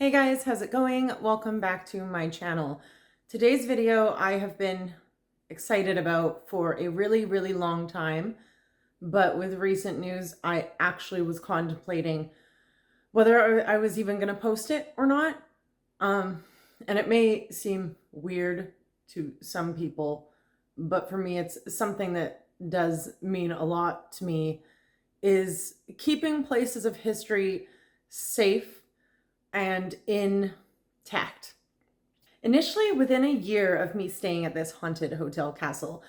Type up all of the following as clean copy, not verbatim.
Hey guys, how's it going? Welcome back to my channel. Today's video I have been excited about for a really long time, but with recent news I actually was contemplating whether I was even going to post it or not. And it may seem weird to some people, but for me it's something that does mean a lot to me, is keeping places of history safe and intact. Initially, within a year of me staying at this haunted hotel castle,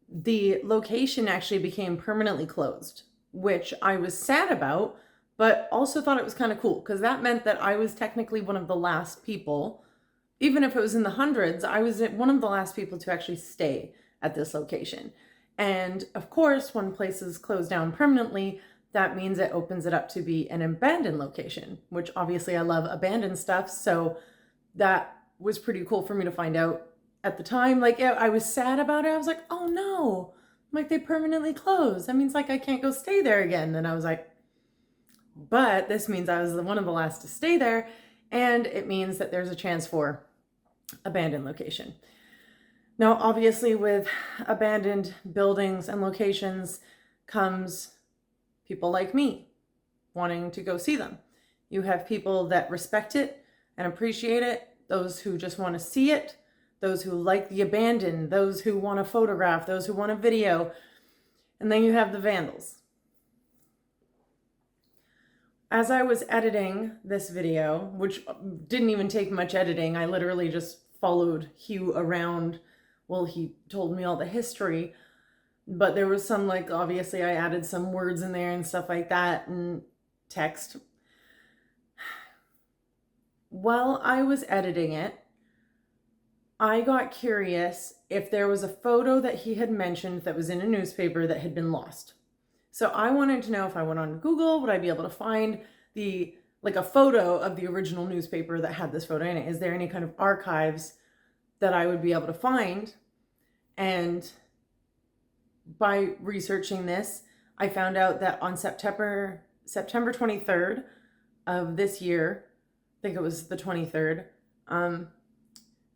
the location actually became permanently closed, which I was sad about, but also thought it was kind of cool because that meant that I was technically one of the last people. Even if it was in the hundreds, I was one of the last people to actually stay at this location. And of course, when places close down permanently, that means it opens it up to be an abandoned location, which obviously I love abandoned stuff. So that was pretty cool for me to find out at the time. Like, I was sad about it. I was like, oh no, like they permanently closed. That means like I can't go stay there again. And I was like, but this means I was one of the last to stay there. And it means that there's a chance for abandoned location. Now, obviously with abandoned buildings and locations comes people like me wanting to go see them. You have people that respect it and appreciate it, those who just want to see it, those who like the abandoned, those who want to photograph, those who want a video, and then you have the vandals. As I was editing this video, which didn't even take much editing, I literally just followed Hugh around. Well, he told me all the history, but there was some, like, obviously I added some words in there and stuff like that and text. While I was editing it, I got curious if there was a photo that he had mentioned that was in a newspaper that had been lost. So I wanted to know if I went on Google, would I be able to find a photo of the original newspaper that had this photo in it? Is there any kind of archives that I would be able to find? And by researching this, I found out that on September 23rd of this year, I think it was the 23rd,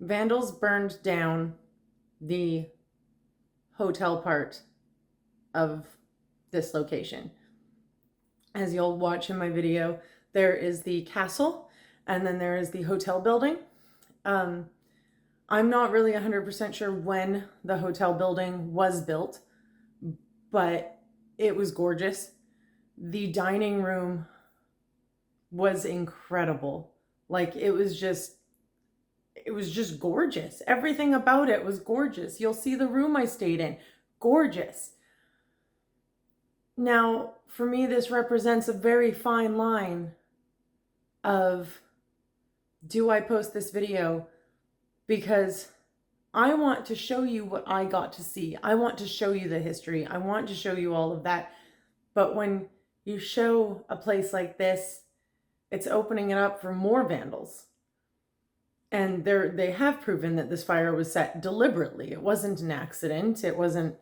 vandals burned down the hotel part of this location. As you'll watch in my video, there is the castle and then there is the hotel building. I'm not really 100% sure when the hotel building was built, but it was gorgeous. The dining room was incredible. Like, it was just gorgeous. Everything about it was gorgeous. You'll see the room I stayed in. Gorgeous. Now, for me, this represents a very fine line of, do I post this video? Because I want to show you what I got to see. I want to show you the history. I want to show you all of that. But when you show a place like this, it's opening it up for more vandals. And they have proven that this fire was set deliberately. It wasn't an accident. It wasn't.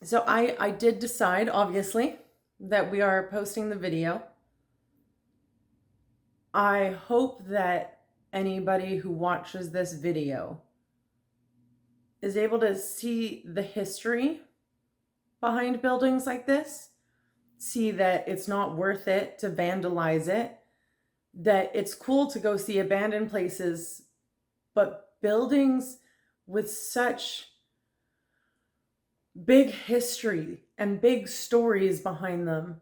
So I did decide, obviously, that we are posting the video. I hope that anybody who watches this video is able to see the history behind buildings like this, see that it's not worth it to vandalize it, that it's cool to go see abandoned places, but buildings with such big history and big stories behind them,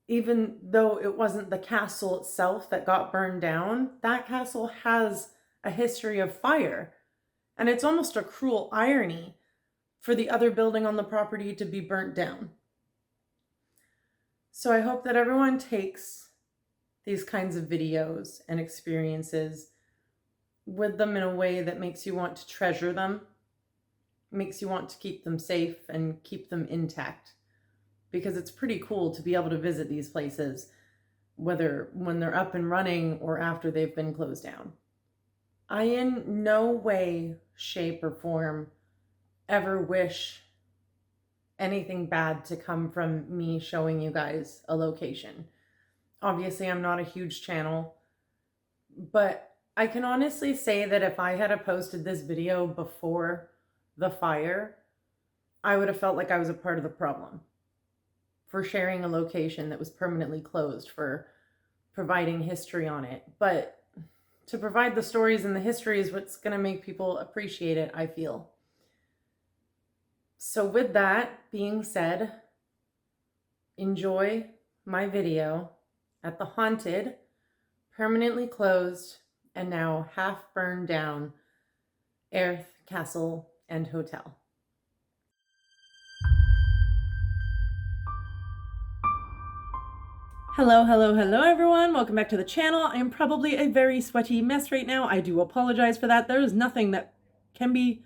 even though it wasn't the castle itself that got burned down, that castle has a history of fire. And it's almost a cruel irony for the other building on the property to be burnt down. So I hope that everyone takes these kinds of videos and experiences with them in a way that makes you want to treasure them, makes you want to keep them safe and keep them intact. Because it's pretty cool to be able to visit these places, whether when they're up and running or after they've been closed down. I in no way, shape, or form ever wish anything bad to come from me showing you guys a location. Obviously, I'm not a huge channel, but I can honestly say that if I had posted this video before the fire, I would have felt like I was a part of the problem for sharing a location that was permanently closed, for providing history on it. But to provide the stories and the history is what's going to make people appreciate it, I feel. So with that being said, enjoy my video at the haunted, permanently closed, and now half burned down Airth Castle and Hotel. Hello everyone. Welcome back to the channel. I am probably a very sweaty mess right now. I do apologize for that. There is nothing that can be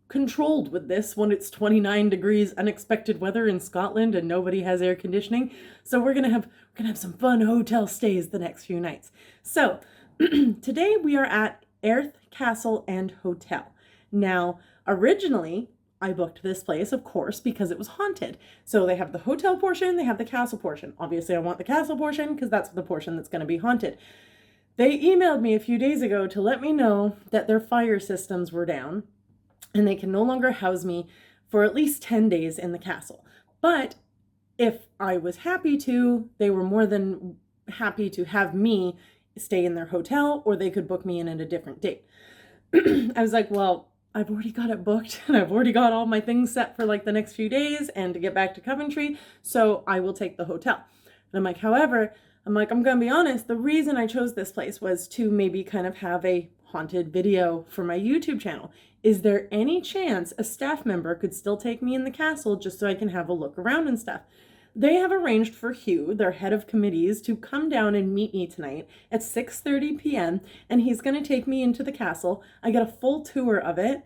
controlled with this when it's 29 degrees unexpected weather in Scotland and nobody has air conditioning. So we're gonna have some fun hotel stays the next few nights. So today we are at Airth Castle and Hotel. Now, originally I booked this place, of course, because it was haunted. So they have the hotel portion, they have the castle portion. Obviously, I want the castle portion because that's the portion that's going to be haunted. They emailed me a few days ago to let me know that their fire systems were down and they can no longer house me for at least 10 days in the castle. But if I was happy to, they were more than happy to have me stay in their hotel, or they could book me in at a different date. I was like, well, I've already got it booked and I've already got all my things set for like the next few days and to get back to Coventry. So I will take the hotel. And I'm like, however, I'm going to be honest. The reason I chose this place was to maybe kind of have a haunted video for my YouTube channel. Is there any chance a staff member could still take me in the castle just so I can have a look around and stuff? They have arranged for Hugh, their head of committees, to come down and meet me tonight at 6:30 p.m. and he's going to take me into the castle. I get a full tour of it,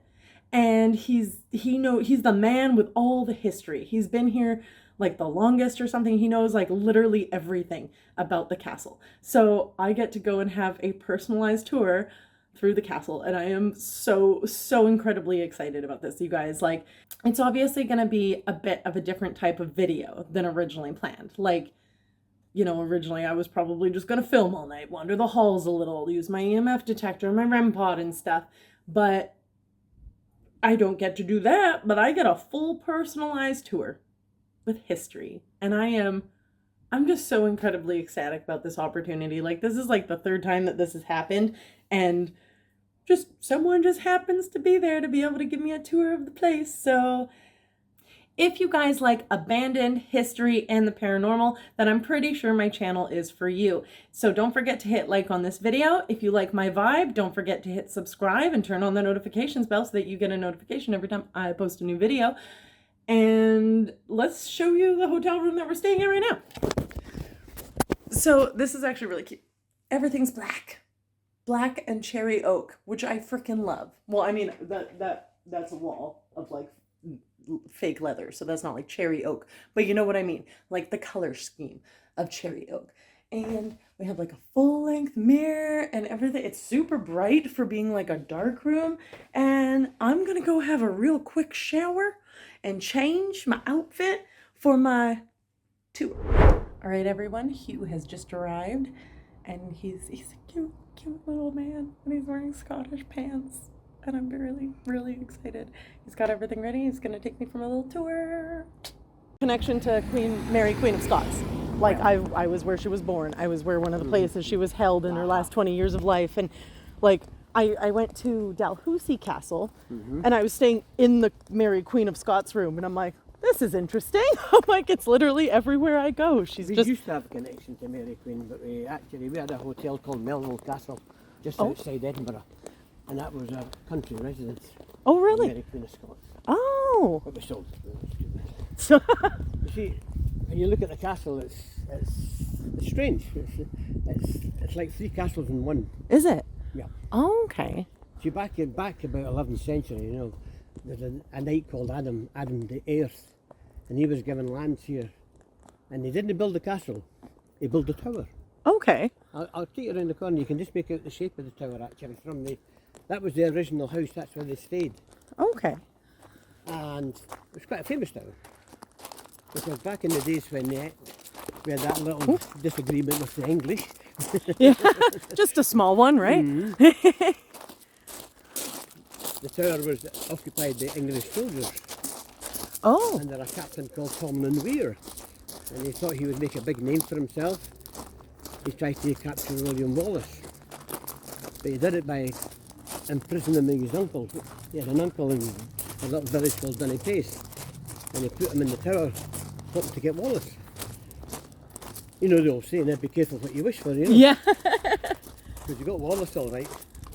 and he's the man with all the history. He's been here like the longest or something. He knows like literally everything about the castle. So I get to go and have a personalized tour through the castle, and I am so incredibly excited about this, you guys. Like, it's obviously going to be a bit of a different type of video than originally planned. Like, you know, originally I was probably just going to film all night, wander the halls a little, use my EMF detector, my REM pod and stuff, but I don't get to do that. But I get a full personalized tour with history, and I'm just so incredibly ecstatic about this opportunity. Like, this is like the third time that this has happened, and just someone just happens to be there to be able to give me a tour of the place. So if you guys like abandoned, history, and the paranormal, then I'm pretty sure my channel is for you. So don't forget to hit like on this video. If you like my vibe, don't forget to hit subscribe and turn on the notifications bell so that you get a notification every time I post a new video. And let's show you the hotel room that we're staying in right now. So this is actually really cute. Everything's black and cherry oak, which I freaking love. Well, I mean, that's a wall of like fake leather, so that's not like cherry oak, but you know what I mean, like the color scheme of cherry oak. And we have like a full-length mirror and everything. It's super bright for being like a dark room. And I'm gonna go have a real quick shower and change my outfit for my tour. All right, everyone, Hugh has just arrived, and he's a cute little man, and he's wearing Scottish pants, and I'm really excited. He's got everything ready. He's gonna take me for a little tour. Connection to Queen Mary, Queen of Scots. Like, I was where she was born. I was where one of the places she was held in her last 20 years of life. And like, I went to Dalhousie Castle, and I was staying in the Mary, Queen of Scots room, and I'm like, this is interesting. I'm like, it's literally everywhere I go. We used to have a connection to Mary Queen, but we had a hotel called Millionth Castle just outside Edinburgh, and that was a country residence. Oh, really? Mary Queen of Scots. Oh. But we sold it. You see, when you look at the castle, it's strange. It's like three castles in one. Is it? Yeah. Oh, okay. See, back about 11th century, you know, there's a knight called Adam the Airth, and he was given lands here, and he didn't build the castle, he built the tower. Okay. I'll take you around the corner. You can just make out the shape of the tower actually from that was the original house. That's where they stayed. Okay. And it's quite a famous tower, because back in the days when we had that little disagreement with the English. Yeah, just a small one, right? The tower was occupied by English soldiers Oh, under a captain called Tomlin Weir, and he thought he would make a big name for himself. He tried to capture William Wallace, but he did it by imprisoning his uncle. He had an uncle in a little village called Dunnipace, and he put him in the tower hoping to get Wallace. You know the old saying, be careful what you wish for, you know? yeah. Because you got Wallace all right.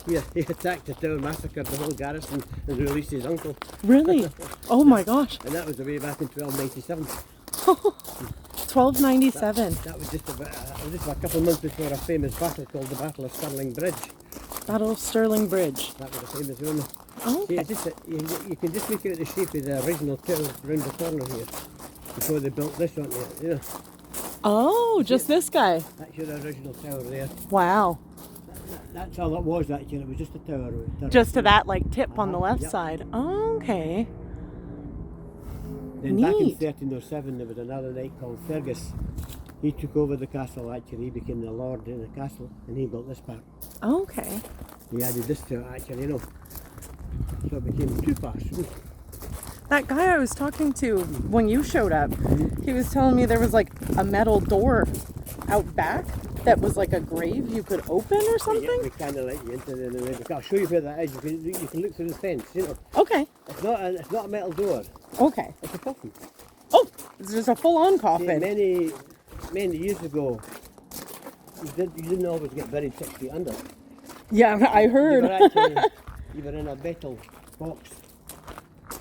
He attacked the tower, massacred the whole garrison, and released his uncle. Really? Oh my gosh. And that was the way back in 1297. 1297. That was just a couple of months before a famous battle called the Battle of Stirling Bridge. Battle of Stirling Bridge. That was a famous one. Oh, okay. You can just make out the shape of the original tower round the corner here, before they built this one there, you know. Oh, just this guy. That's your original tower there. Wow. That's all it was actually, it was just a tower. Just to that like tip on the left Yep. side. Oh, okay. Then back in Neat. 1307 there was another knight called Fergus. He took over the castle actually, he became the lord in the castle, and he built this part. Okay. He added this to it actually, you know. So it became two parts. That guy I was talking to when you showed up, he was telling me there was like a metal door out back that was like a grave you could open or Yeah, something. we kind of let you into the I'll show you where that is. You can look through the fence, you know. Okay. It's not a metal door, Okay. it's a coffin. Oh, it's just a full-on See, coffin. many years ago, you didn't always get buried 6 feet under. Yeah, I You heard. were actually, you were in a metal box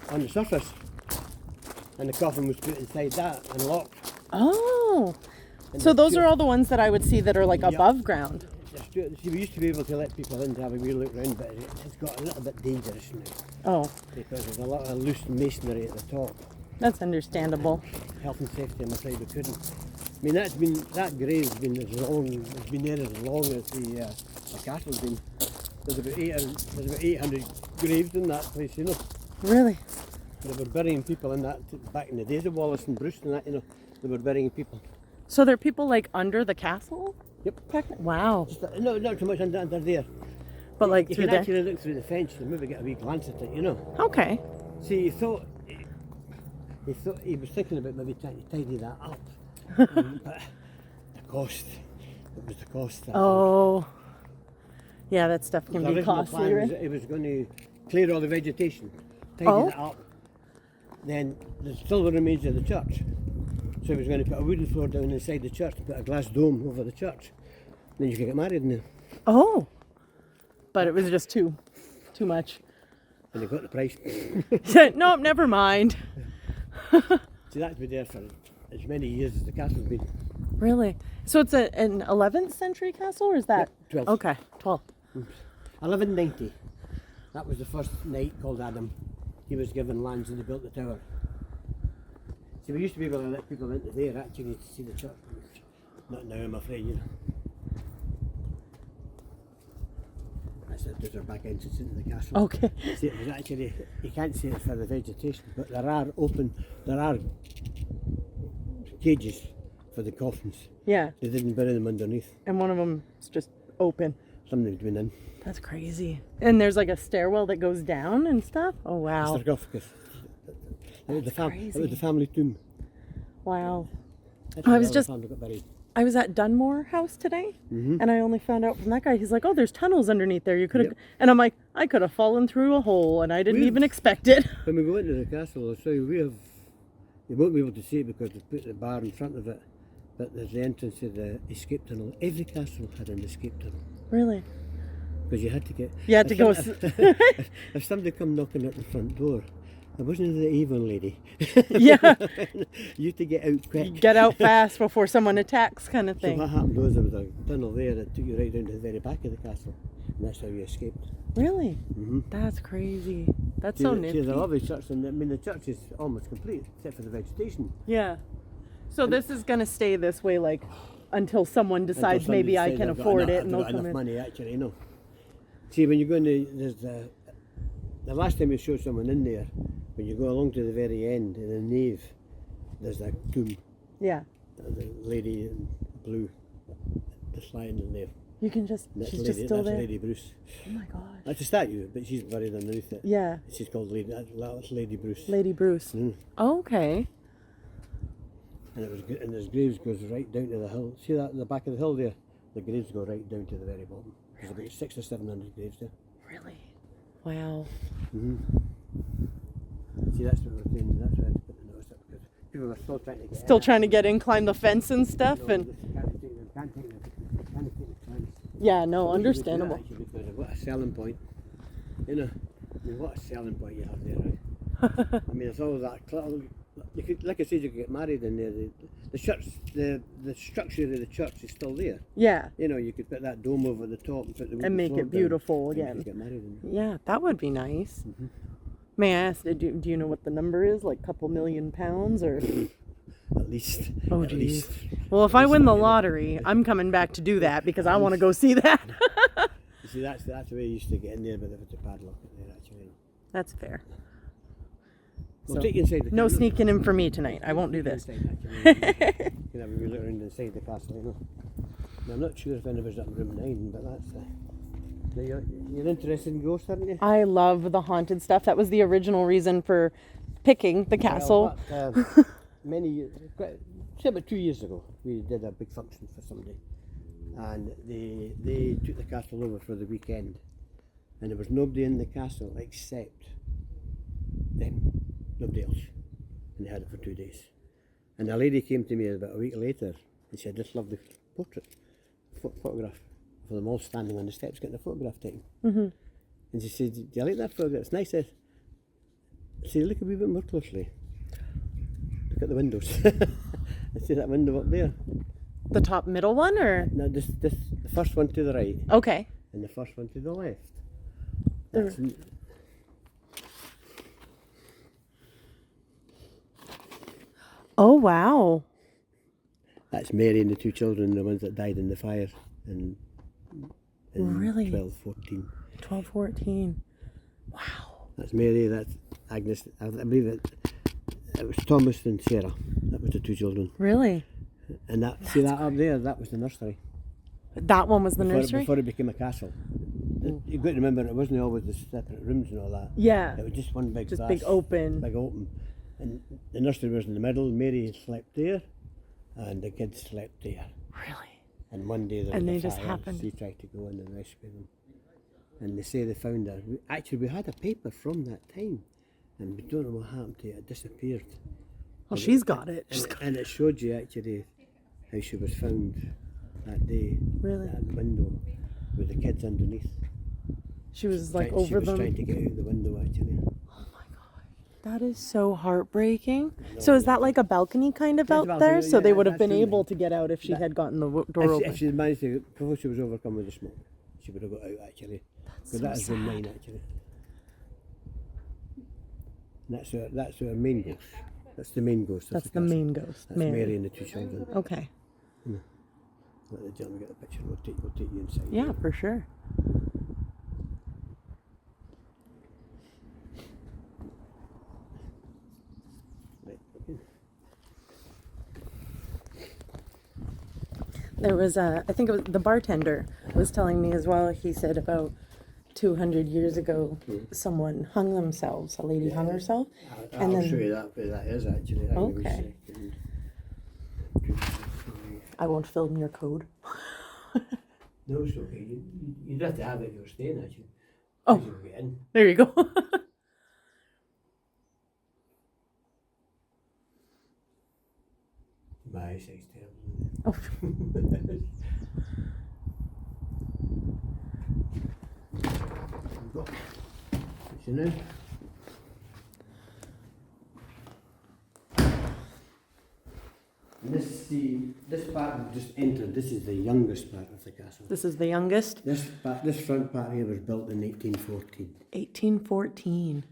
on the surface, and the coffin was put inside that and locked. Oh. And So the those two- are all the ones that I would see that are like Yep. above ground. See, we used to be able to let people in to have a wee look round, but it's got a little bit dangerous now Oh, because there's a lot of loose masonry at the top. that's understandable. Health and safety, I'm afraid we couldn't. I mean, that grave's been as long, it's been there as long as the castle's been. There's about 800 graves in that place, you know. Really? They were burying people in that back in the days of Wallace and Bruce and that, you know. They were burying people. So there are people like under the castle? Yep. Wow. Just, no, not too much under there. But like You through can there? actually look through the fence and maybe get a wee glance at it, you know. Okay. See, he thought he was thinking about maybe trying to tidy that up, but the cost. It was the cost. Oh. Yeah, that stuff can The be original costly, plan was right? that he was going to clear all the vegetation, tidy Oh. it up. Then there's still the remains of the church. So he was going to put a wooden floor down inside the church, put a glass dome over the church. Then you could get married in there. Oh. But it was just too much. And they got the price. Nope, never mind. See, that's been there for as many years as the castle's been. Really? So it's an 11th century castle, or is that? Yep, 12th. Okay, 12. 1190. That was the first knight called Adam. He was given lands and they built the tower. See, we used to be able to let people into there actually to see the church. Not now, I'm afraid, you know. There's our back entrance into the castle. Okay. See, it was actually, you can't see it for the vegetation, but there are cages for the coffins. Yeah, They didn't bury them underneath. and one of them is just open. Somebody's been in. That's crazy. And there's like a stairwell that goes down and stuff? Oh, wow. Sarcophagus. It was crazy. the family tomb. Wow. That's I where was all just- the family got buried. I was at Dunmore House today, and I only found out from that guy. He's like, "Oh, there's tunnels underneath there. You could have," Yep. and I'm like, "I could have fallen through a hole, and I didn't We've- even expect it." When we go into the castle, I'll show you, you won't be able to see it because they put the bar in front of it, but there's the entrance to the escape tunnel. Every castle had an escape tunnel Really? because you had to get. You had to go. If somebody come knocking at the front door, it wasn't the Avon lady. Yeah, You had to get out quick. get out fast before someone attacks, kind of So thing. what happened was there was a tunnel there that took you right down to the very back of the castle, and that's how you escaped. Really? Mm-hmm. That's crazy. That's so See, nifty. the lovely church, and I mean the church is almost complete except for the vegetation. Yeah. So this is gonna stay this way, like, until someone decides Until somebody maybe I says, can "I've got afford enough- it, I've and got they'll come enough in. money actually, you know. See, when you go in there's the last time we showed someone in there, when you go along to the very end in the nave, there's a tomb. Yeah. The lady in blue, just lying in there. You can just, That's she's lady, just still that's there. Lady Bruce. Oh my gosh. That's a statue, but she's buried underneath it. Yeah. She's called Lady. That's Lady Bruce. Lady Bruce. Oh, okay. And it was good. And his graves goes right down to the hill. See that at the back of the hill there? The graves go right down to the very bottom. There's about 600 or 700 graves there. Really? Wow. See, that's what we're doing. That's why I had to put the notice up, because people were still trying to get Still in. trying to get in, climb the fence and stuff, No, and can't take the chance. yeah, no, Well, you would do that, understandable. actually, because what a selling point. You know, I mean, what a selling point you have there, right? I mean, it's all that. You could, like I said, you could get married in there. The church, the structure of the church is still there. Yeah, You know, you could put that dome over the top and put the and wooden make floor it beautiful down, and again. you could get married in there. Yeah, that would be nice. May I ask, do you know what the number is? Like a couple million pounds or? At least. Oh, at geez. least. Well, if I win the lottery, I'm coming back to do that because I want to go see that. You see, that's the way you used to get in there, but there was a padlock in there, actually. That's fair. We'll So, take you inside the no castle. sneaking in for me tonight. I won't do this. Inside, actually. You can have a wee look around inside the castle, you know. Now, I'm not sure if anybody's up in room 9, but that's... Now you're interested in ghosts, aren't you? I love the haunted stuff. That was the original reason for picking the castle. Well, but, many years, say about 2 years ago, we did a big function for somebody, and they took the castle over for the weekend, and there was nobody in the castle except them, nobody else, and they had it for 2 days. And a lady came to me about a week later, and she had this lovely portrait, photograph of them all standing on the steps getting a photograph taken. And she said, "Do you like that photograph? It's nice." I said, "Look a wee bit more closely. Look at the windows." I see that window up there. The top middle one, or? No, the first one to the right, Okay. and the first one to the left. The- That's, Oh, wow. that's Mary and the 2 children, the ones that died in the fire in Really? 1214. 12, 14. Wow. That's Mary, that's Agnes. I believe it was Thomas and Sarah. That was the 2 children. Really? And that, see that up there, that was the nursery. That one was the Before, nursery? before it became a castle. You've got to remember, it wasn't always the separate rooms and all that. Yeah. It was just one big Just vast, big open. Big open. And the nursery was in the middle, Mary slept there, and the kids slept there. Really? And one day there And was they a just fire, happened. she tried to go in and rescue them. And they say they found her. Actually, we had a paper from that time, and we don't know what happened to it. It disappeared. Well, she's got it. And it showed you actually how she was found that day. Really? At the window with the kids underneath. She was like She over was them. trying to get out the window actually. Oh my god. That is so heartbreaking. So is that like a balcony kind of That's a out balcony, there? So they yeah, would have that's been true, able like. to get out if she had gotten the door If open. she managed to, before she was overcome with the smoke, she would have got out actually. That's But so that is room 9 sad. actually. And that's our main ghost. That's the main ghost. That's of the castle. main ghost, That's Mary and the 2 children. Okay. Let the gentleman get the picture. We'll take you inside. Yeah, for sure. Right, okay. There was I think it was the bartender was telling me as well. He said about 200 years ago, someone hung themselves. A lady hung herself. I'll then- show you that where that is actually. Hang on a wee Okay. second. I won't film your code. No, it's okay. You'd have to have it if you were staying actually. Oh. You get in. There you go. My eyesight's terrible. Oh. You know? And this part we've just entered, this is the youngest part of the castle. This is the youngest. This front part here was built in 1814. 1814.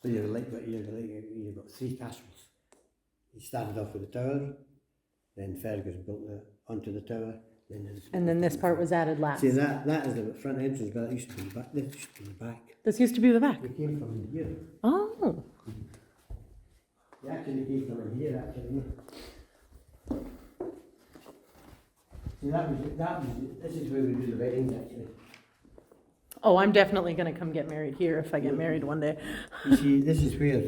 So you've got 3 castles. You started off with the tower, then Fergus built onto the tower, And then this part was added last. See that is the front entrance, but that used to be the back. This used to be the back. This used to be the back. We came from here. Oh. He actually came from in here, actually. See, this is where we do the weddings, actually. Oh, I'm definitely going to come get married here if I get married one day. You see, this is where,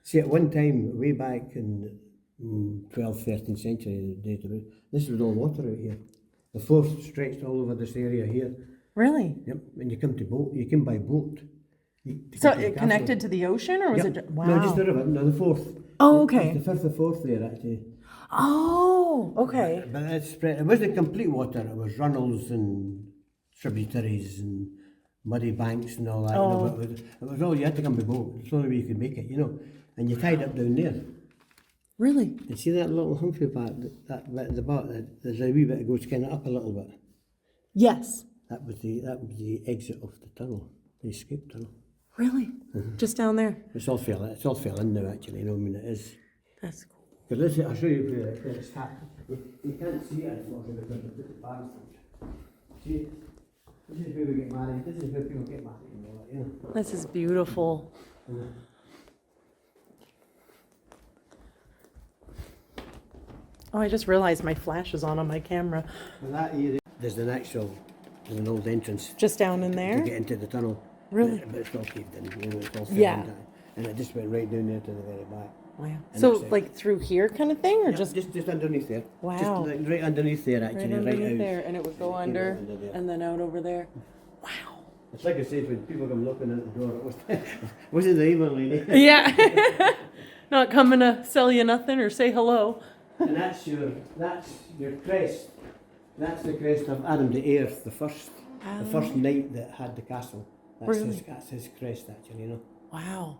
see, at one time, way back in 12th, 13th century, this was all water out here. The forth stretched all over this area here. Really? Yep, and you come by boat. So it connected to the ocean, or was it? Wow. No, just the river, no, the forth. Oh, okay. It's the firth of forth there, actually. Oh, okay. But it spread, it wasn't complete water, it was runnels and tributaries and muddy banks and all that. Oh. You know, but it was all, you had to come by boat. It's the only way you could make it, you know. And you tied up down there. Really? You see that little humpy part, that bit at the bottom, there's a wee bit that goes kind of up a little bit. Yes. That was the exit of the tunnel, the escape tunnel. Really? Just down there? It's all fell in now, actually, you know, I mean, it is. That's cool. Because I'll show you where it's happened. You can't see it unfortunately because they put the bags on. See, this is where we get married, this is where people get married and all that, you know. This is beautiful. Oh, I just realized my flash is on my camera. Well, that area, there's an old entrance Just down in to there? get into the tunnel. Really? But it's all caved in, you know, it's all filled Yeah. in. And it just went right down there to the very back. Wow. And So that's it. like through here kind of thing, or Yeah, just underneath there. Wow. Just like right underneath there, actually, right underneath out. there, and it would go Yeah, under under there. and then out over there. Wow. It's like I said, when people come knocking at the door, wasn't the evil lady. Yeah. Not coming to sell you nothing or say hello. And that's your crest. That's the crest of Adam the Airth, the first knight that had the castle. Really? That's his crest, actually, you know. Wow.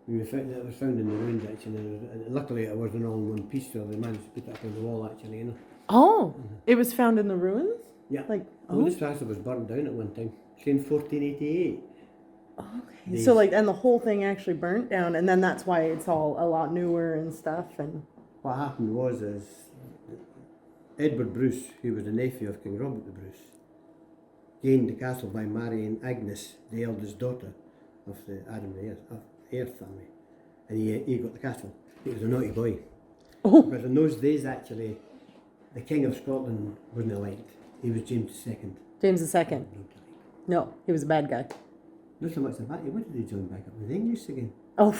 It was found in the ruins, actually. And luckily, it wasn't all in one piece, so they managed to put it up on the wall, actually, you know. Oh, it was found in the ruins? Yeah. Like, Well, this castle was burned down at one time. It's in 1488. Okay. So like, and the whole thing actually burnt down, and then that's why it's all a lot newer and stuff. And What happened was Edward Bruce, who was the nephew of King Robert the Bruce, gained the castle by marrying Agnes, the eldest daughter of the Adam the Airth family, and he got the castle. He was a naughty boy. Oh. Because in those days, actually, the King of Scotland wasn't elected. He was James II. James II. No, he was a bad guy. Not so much the fact he wanted to join back up with the English again. Oh.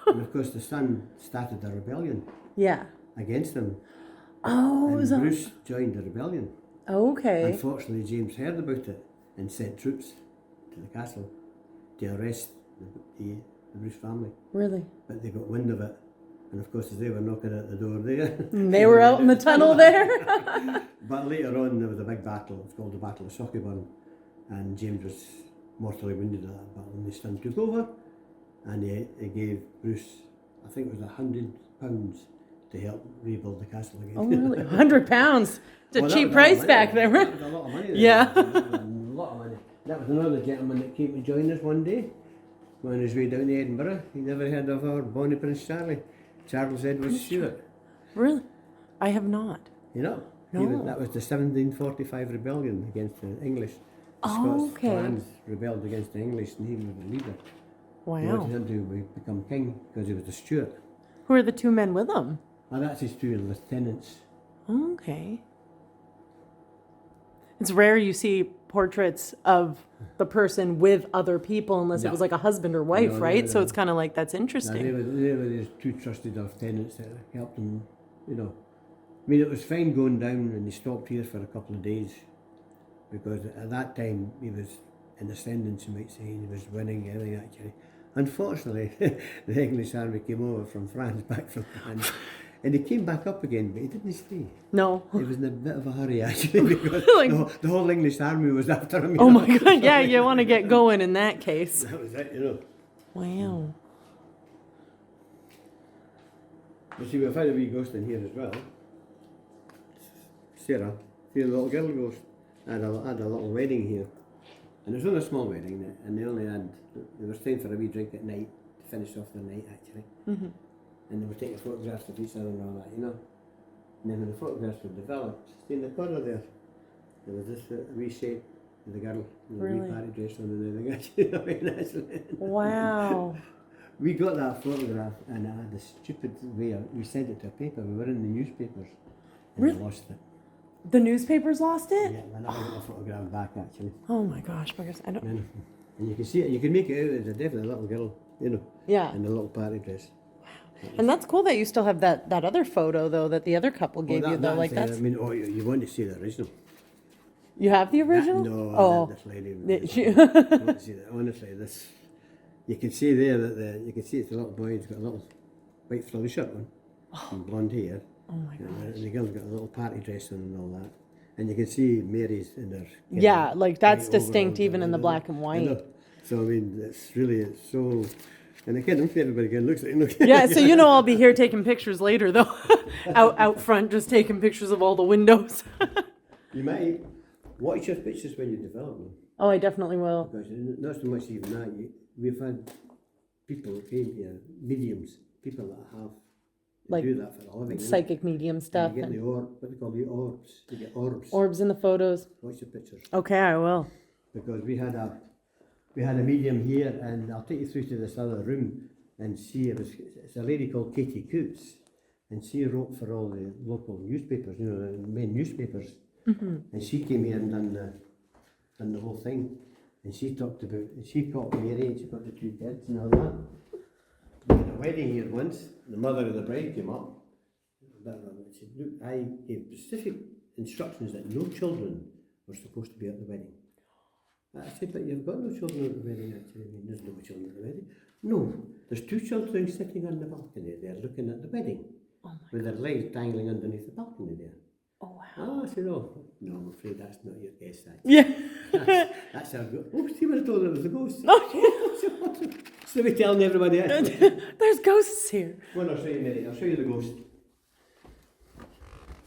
And of course, the son started a rebellion Yeah. against him. Oh, it And was Bruce joined the rebellion. okay. Unfortunately, James heard about it and sent troops to the castle to arrest the Bruce family. Really? But they got wind of it. And of course, as they were knocking at the door there. They were out in the tunnel there? But later on, there was a big battle. It's called the Battle of Sockieburn. And James was mortally wounded at that battle. And his son took over. And he gave Bruce, I think it was £100 to help rebuild the castle again. Oh, really? £100? It's a Well, that cheap was a lot of price money. back there. That was a lot of money. Yeah. That was a lot of money. That was another gentleman that came to join us one day on his way down to Edinburgh. He never heard of our Bonnie Prince Charlie, Charles Edward Stewart. Really? I have not. You know, No. that was the 1745 rebellion against the English. The Oh, Scots okay. clans rebelled against the English, and he was the leader. He Wow. wanted him to become king because he was a Stuart. Who are the two men with him? And that's his two lieutenants. Okay. It's rare you see portraits of the person with other people unless it No. was like a husband or wife, No, right? no, So no. it's kind of like that's Now, interesting. they were his two trusted lieutenants that helped him, you know. I mean, it was fine going down, and he stopped here for a couple of days because at that time he was in ascendance, you might say, and he was winning everything actually. Unfortunately, the English army came over from France, back from France, and he came back up again, but he didn't stay. No. He was in a bit of a hurry actually because Like- the whole English army was after him. you Oh know. my God. Yeah, you want to get going in that case. That was it, you know. Wow. You see, we've had a wee ghost in here as well. Sarah, see the little girl ghost. Had a little wedding here. And it was only a small wedding, and there was time for a wee drink at night to finish off the night actually. Mm-hmm. And they were taking photographs of each other and all that, you know. And then when the photographs were developed, see in the corner there was this wee shape The girl, the Really? wee party dress on and everything. I mean, Wow. we got that photograph and I had the stupid way we sent it to a paper. We were in the newspapers and Really? we lost it. The newspapers lost it? Yeah, I never got the photograph back actually. Oh my gosh, because I don't. And you can see it, you can make it out as a definite little girl, you know, Yeah. in a little party dress. And that's cool that you still have that other photo though that the other couple gave you though. Like I that's. mean, oh, you want to see the original. You have the original? No, Oh. this lady. She- I want to see that. Honestly, this. You can see there that you can see it's a little boy. He's got a little white frilly shirt on, and blonde hair. Oh my god. And the girl's got a little party dress on and all that. And you can see Mary's in her. Yeah, like that's white distinct overalls even in the and black and I white. know. So I mean, it's so. And again, I'm everybody again looks at it. Yeah, so you know I'll be here taking pictures later though. out front just taking pictures of all the windows. You might watch your pictures when you develop them. Oh, I definitely will. Because not so much even that. We've had people who came here, mediums, people that have Like do that for a living. Psychic medium stuff. You get And the what do they call the orbs? You get orbs. orbs in the photos. Watch the pictures. Okay, I will. Because we had a medium here, and I'll take you through to this other room and see. It's a lady called Katie Coots, and she wrote for all the local newspapers, you know, the main newspapers. Mm-hmm. And she came here and done the whole thing. And she talked about, she got Mary and she got the 2 kids and all that. We had a wedding here once, the mother of the bride came up. She said, look, I gave specific instructions that no children were supposed to be at the wedding. I said, but you've got no children at the wedding actually. I mean, there's no children at the wedding. No, there's 2 children sitting on the balcony there looking at the wedding. Oh my with their legs dangling underneath the balcony there. Oh wow. Oh, I said, oh, no, I'm afraid that's not your guess. Yeah. That's our ghost. Oh, see what I told her it was a ghost. Oh, So we're telling everybody else. there's ghosts here. Well, I'll show you Mary. I'll show you the ghost.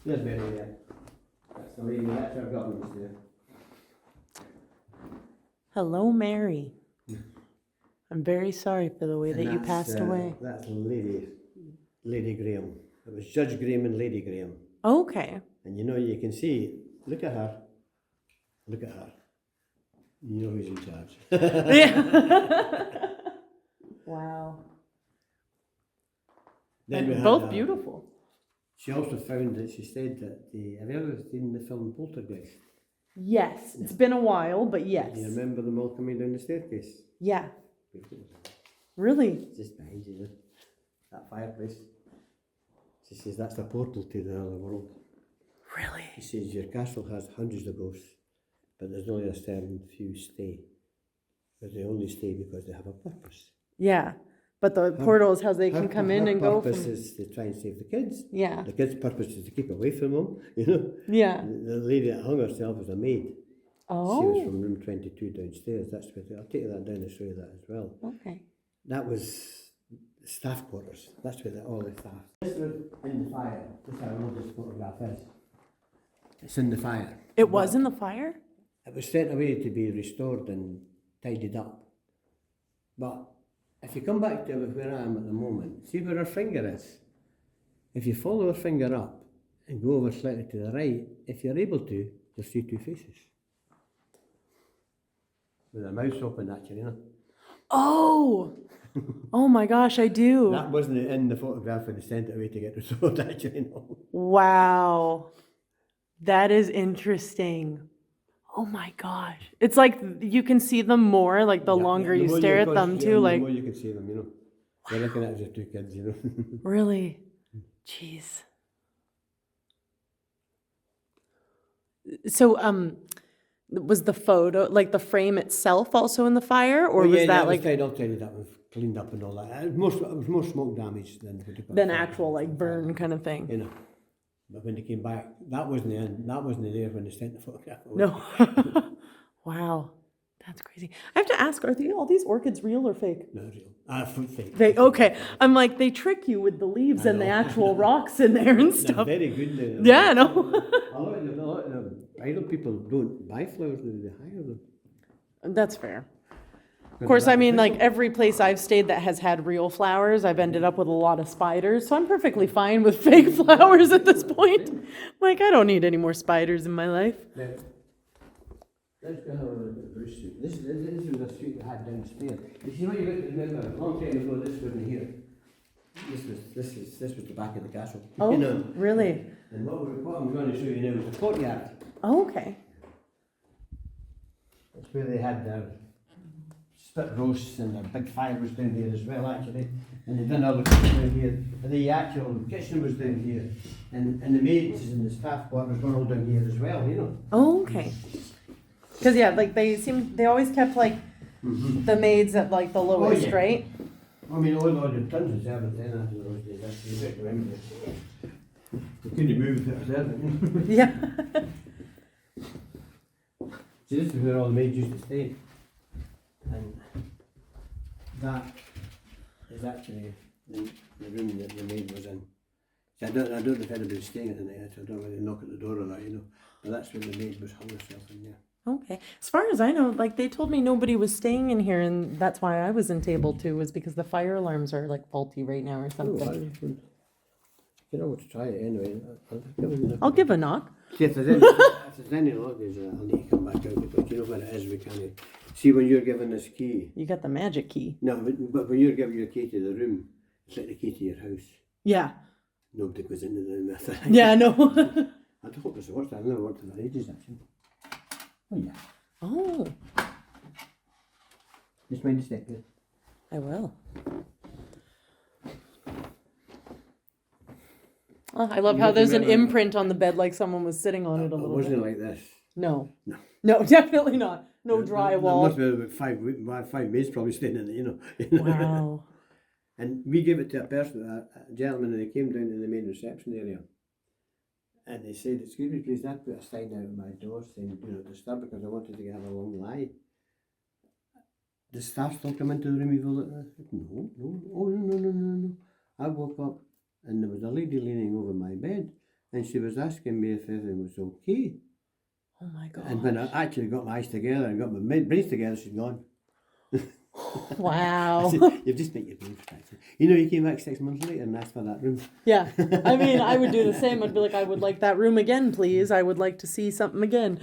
There's Mary there. That's the lady. That's our governess there. Hello, Mary. I'm very sorry for the way that And you that's, passed away. That's Lady Graham. It was Judge Graham and Lady Graham. Okay. And you know, you can see, look at her. Look at her. You know who's in charge. Yeah. Wow. Then we And had, both beautiful. She also found that she said that have you ever seen the film Poltergeist? Yes. It's been a while, but yes. You remember them all coming down the staircase? Yeah. Really? Just behind you there. That fireplace. She says that's a portal to the other world. Really? She says your castle has hundreds of ghosts, but there's only a certain few stay. But they only stay because they have a purpose. Yeah. But the portal is how they can come in and go Her purpose from... is to try and save the kids. Yeah. The kids' purpose is to keep away from them, you know. Yeah. The lady that hung herself was a maid. Oh. She was from room 22 downstairs. That's where I'll take that down and show you that as well. Okay. That was the staff quarters. That's where all the staff. This was in the fire. This is how old this photograph is. It's in the fire. It was in the fire? It was sent away to be restored and tidied up. But if you come back to where I am at the moment, see where her finger is? If you follow her finger up and go over slightly to the right, if you're able to, you'll see 2 faces. With their mouths open actually, you know. Oh! Oh my gosh, I do. That wasn't in the photograph when they sent it away to get restored actually, no. Wow. That is interesting. Oh my gosh. It's like you can see them more, like the longer you stare at them too, like... The more you can see them, you know. You're looking at just 2 kids, you know. Really? Jeez. So, was the photo, like the frame itself also in the fire, or was that like... all tidied up and cleaned up and all that. It was more smoke damage Than actual like burn kind of thing? You know. But when they came back, that wasn't there when they sent the photograph away. No. Wow. That's crazy. I have to ask, are all these orchids real or fake? No, real. Fake. Okay. I'm like, they trick you with the leaves and the actual rocks in there and They're stuff. very good. Yeah, no. a lot of them, idle people don't buy flowers, they hire them. That's fair. Of course, I mean, like every place I've stayed that has had real flowers, I've ended up with a lot of spiders. So I'm perfectly fine with fake flowers at this point. Like, I don't need any more spiders in my life. Let's go have a look at the Bruce suite. This was a suite we had downstairs. You see what you got to remember, a long time ago this wasn't here. This was the back of the castle. Oh, You know. really? And what I'm going to show you now is the courtyard. Oh, okay. That's where they had their spit roasts and their big fire was down here as well, actually. And the dinner was down here. And the actual kitchen was down here. And the maids and the staff quarters were all down here as well, you know. Oh, okay. Because yeah, like they always kept like the maids at like the lowest, yeah. right? I mean, all the tons of servants then after those days, that's the bit around it. They couldn't move without a servant. Yeah. See, this is where all the maids used to stay. And that is actually the room that the maid was in. See, I don't know if anybody's staying at the night, so I don't know whether they knock at the door or not, you know. But that's where the maid was hung herself in there. Okay. As far as I know, like they told me nobody was staying in here, and that's why I was in table 2, was because the fire alarms are like faulty right now or something. You know what to try it anyway. I'll give a knock. See, if there's any luggage, I'll need to come back out because you know what it is, we can't. See, when you're given this key. You got the magic key. No, but when you're given your key to the room, it's like the key to your house. Yeah. Nobody goes into the room after that. Yeah, no. I hope this works. I've never worked in that ages actually. Oh yeah. Oh, Just mind a second. I will. Oh, I love how there's an imprint on the bed, like someone was sitting on it a little Wasn't bit. it like this? No. No. No, definitely not. No There drywall. must be about five maids probably staying in it, you know. Wow. And we gave it to a gentleman, and they came down to the main reception area. And they said, "Excuse me, please, I put a sign out at my door saying do not disturb because I wanted to have a long lie." The staff still come into the room even like that? I said, no. Oh, no. I woke up and there was a lady leaning over my bed and she was asking me if everything was okay. Oh my God. And when I actually got my eyes together and got my brains together, she's gone. Wow. I said, you've just made your brains practice. You know, you came back 6 months later and asked for that room. Yeah. I mean, I would do the same. I'd be like, I would like that room again, please. I would like to see something again.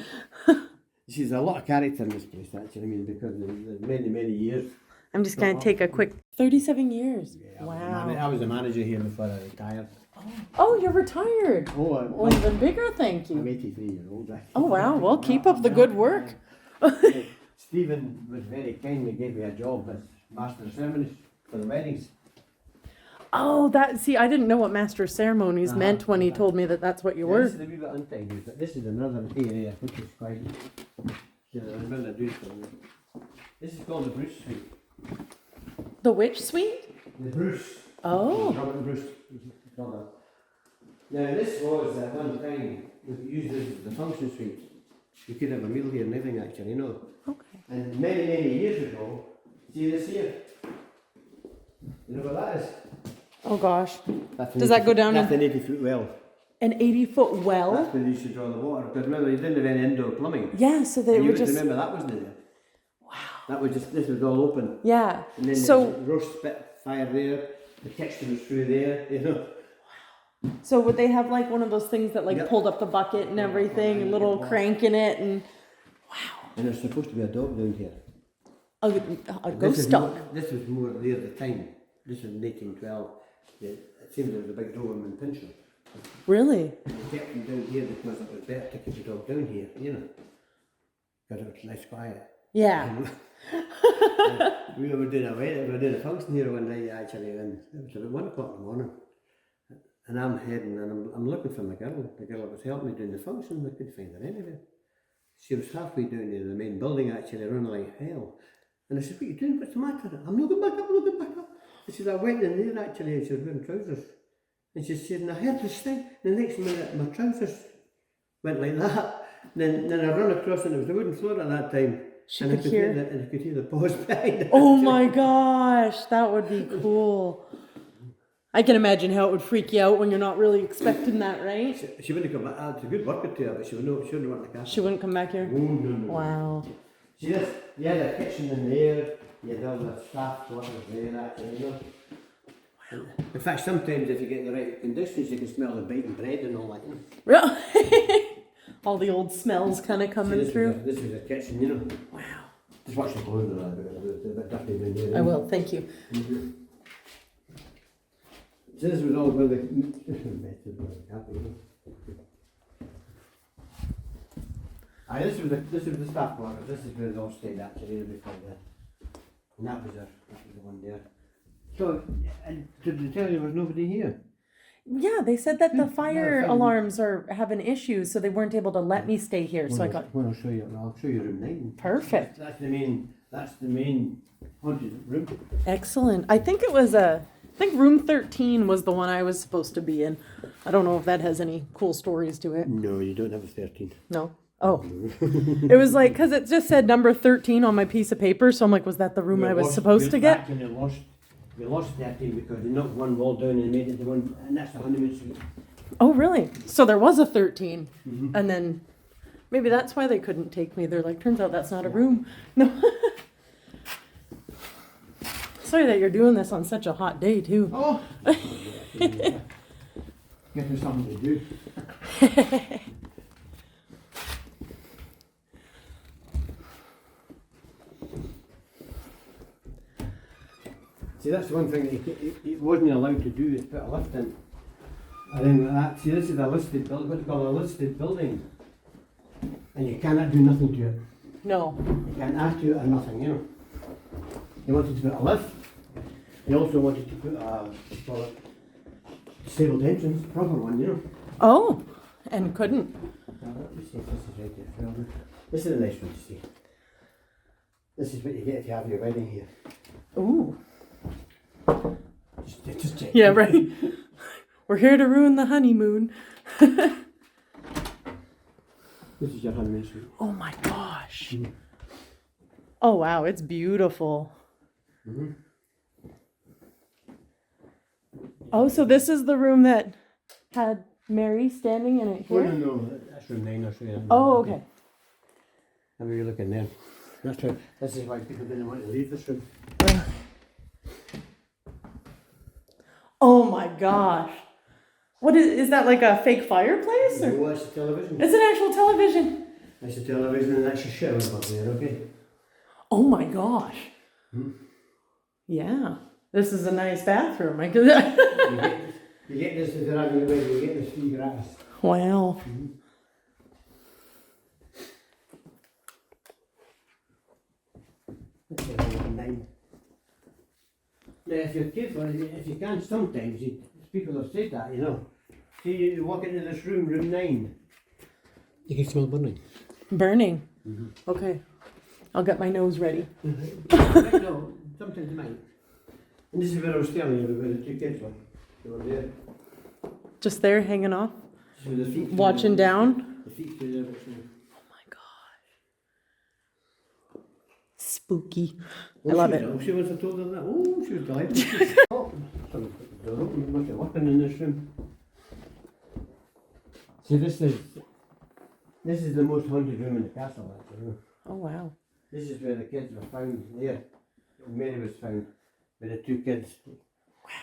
She's a lot of character in this place, actually. I mean, because there's many years. I'm just going to take a quick 37 years. Yeah, Wow. I was a manager here before I retired. Oh, you're retired. Oh, Well, even bigger, thank I'm you. 83 years old. Oh, wow. Well, keep up the good work. Stephen was very kindly gave me a job as master of ceremonies for the weddings. Oh, I didn't know what master of ceremonies meant when he told me that that's what you were. This is a wee bit untidy, but this is another area which is quite. I'm going to do something. This is called the Bruce Suite. The which suite? The Bruce. Oh. Robert Bruce. Now this was at one time we used this as the function suite. You could have a meal here and everything actually, you know. Okay. And many years ago, see this here? You know what that is? Oh gosh. Does that go down That's in- an 80-foot well. An 80-foot well? That's where they used to draw the water. Because remember, they didn't have any indoor plumbing. Yeah, so they And you were just... remember that wasn't there. Wow. That was just, this was all open. Yeah. And then So, the roast spit fire there, the kitchen was through there, you know. so would they have like one of those things that like Yep. pulled up the bucket and everything, a little crank in it, and And there's supposed to be a dog down here. a ghost dog? This was more there at the time. This was in 1812. It seemed there was a big Doberman pinscher. Really? They kept him down here because it was better to keep the dog down here, you know. Because it was nice quiet. Yeah. We were doing a wedding, we were doing a function here one night actually, and it was about 1 o'clock in the morning. And I'm heading and I'm looking for my girl. The girl that was helping me doing the function, I couldn't find her anywhere. She was halfway down to the main building actually, running like hell. And I said, "What are you doing? What's the matter?" "I'm not going back up, I'm not going back up." She said, "I went in there actually," and she was wearing trousers. And she said, "And I heard this thing, and the next minute my trousers went like that. And then I run across and it was the wooden floor at that time. She and could hear. And I could hear the paws behind her. Oh my gosh, that would be cool. I can imagine how it would freak you out when you're not really expecting that, right? She wouldn't come back. It's a good worker to her, but she wouldn't want the castle. She wouldn't come back here? Oh, no. Wow. See this? You had a kitchen in there, you had all the staff quarters there, actually, you know. In fact, sometimes if you get the right conditions, you can smell the baking bread and all that, you know. Really? All the old smells kind of coming through. This is a kitchen, you know. Wow. Just watch the clothes a bit dirty down here. I will, thank you. So this was all where the this was the staff quarters. This is where they all stayed actually before that. And that was the one there. So, and did they tell you there was nobody here? Yeah, they said that the fire alarms are having issues, so they weren't able to let me stay here. So I got. Well, I'll show you room 9. Perfect. That's the main haunted room. Excellent. I think room 13 was the one I was supposed to be in. I don't know if that has any cool stories to it. No, you don't have a 13. No. Oh. It was like, because it just said number 13 on my piece of paper, so I'm like, was that the room I was supposed to get? We lost 13 because they knocked one wall down and made it the one, and that's the honeymoon suite. Oh, really? So there was a 13, and then maybe that's why they couldn't take me. They're like, turns out that's not a room. No. Sorry that you're doing this on such a hot day, too. Oh! Get me something to do. See, that's one thing that he wasn't allowed to do, is put a lift in. And then that, see, this is a listed building, what's called a listed building. And you cannot do nothing to it. No. You can't add to it or nothing, you know. He wanted to put a lift. He also wanted to put a disabled entrance, a proper one, you know. Oh, and couldn't. Let me see if this is right there. This is a nice one to see. This is what you get if you have your wedding here. Ooh. Just check. Yeah, right. We're here to ruin the honeymoon. This is your honeymoon suite. Oh my gosh. Oh wow, it's beautiful. Oh, so this is the room that had Mary standing in it Oh, here? no, that's room 9, I'll show you. Oh, okay. Have a look in there. That's right. This is why people didn't want to leave this room. Oh my gosh. What is that, like a fake fireplace? Or? No, that's a television. It's an actual television. That's a television and that's a shower up there, okay? Oh my gosh. Yeah. This is a nice bathroom. I could. You get this if you're having a wedding, you get this free gratis. Wow. That's a 9. Now, if you're careful, if you can, sometimes people have said that, you know. See, you walk into this room, room 9, you can smell burning. Burning. Okay. I'll get my nose ready. No, sometimes you might. And this is where I was telling you where the 2 kids were. They were there. Just there hanging off? So the feet Watching down? The feet through there. Oh my gosh. Spooky. I love it. She was, I told her that. Oh, she was delighted. Oh, they're open, must be working in this room. See, this is the most haunted room in the castle, actually. Oh wow. This is where the kids were found there. Mary was found with the 2 kids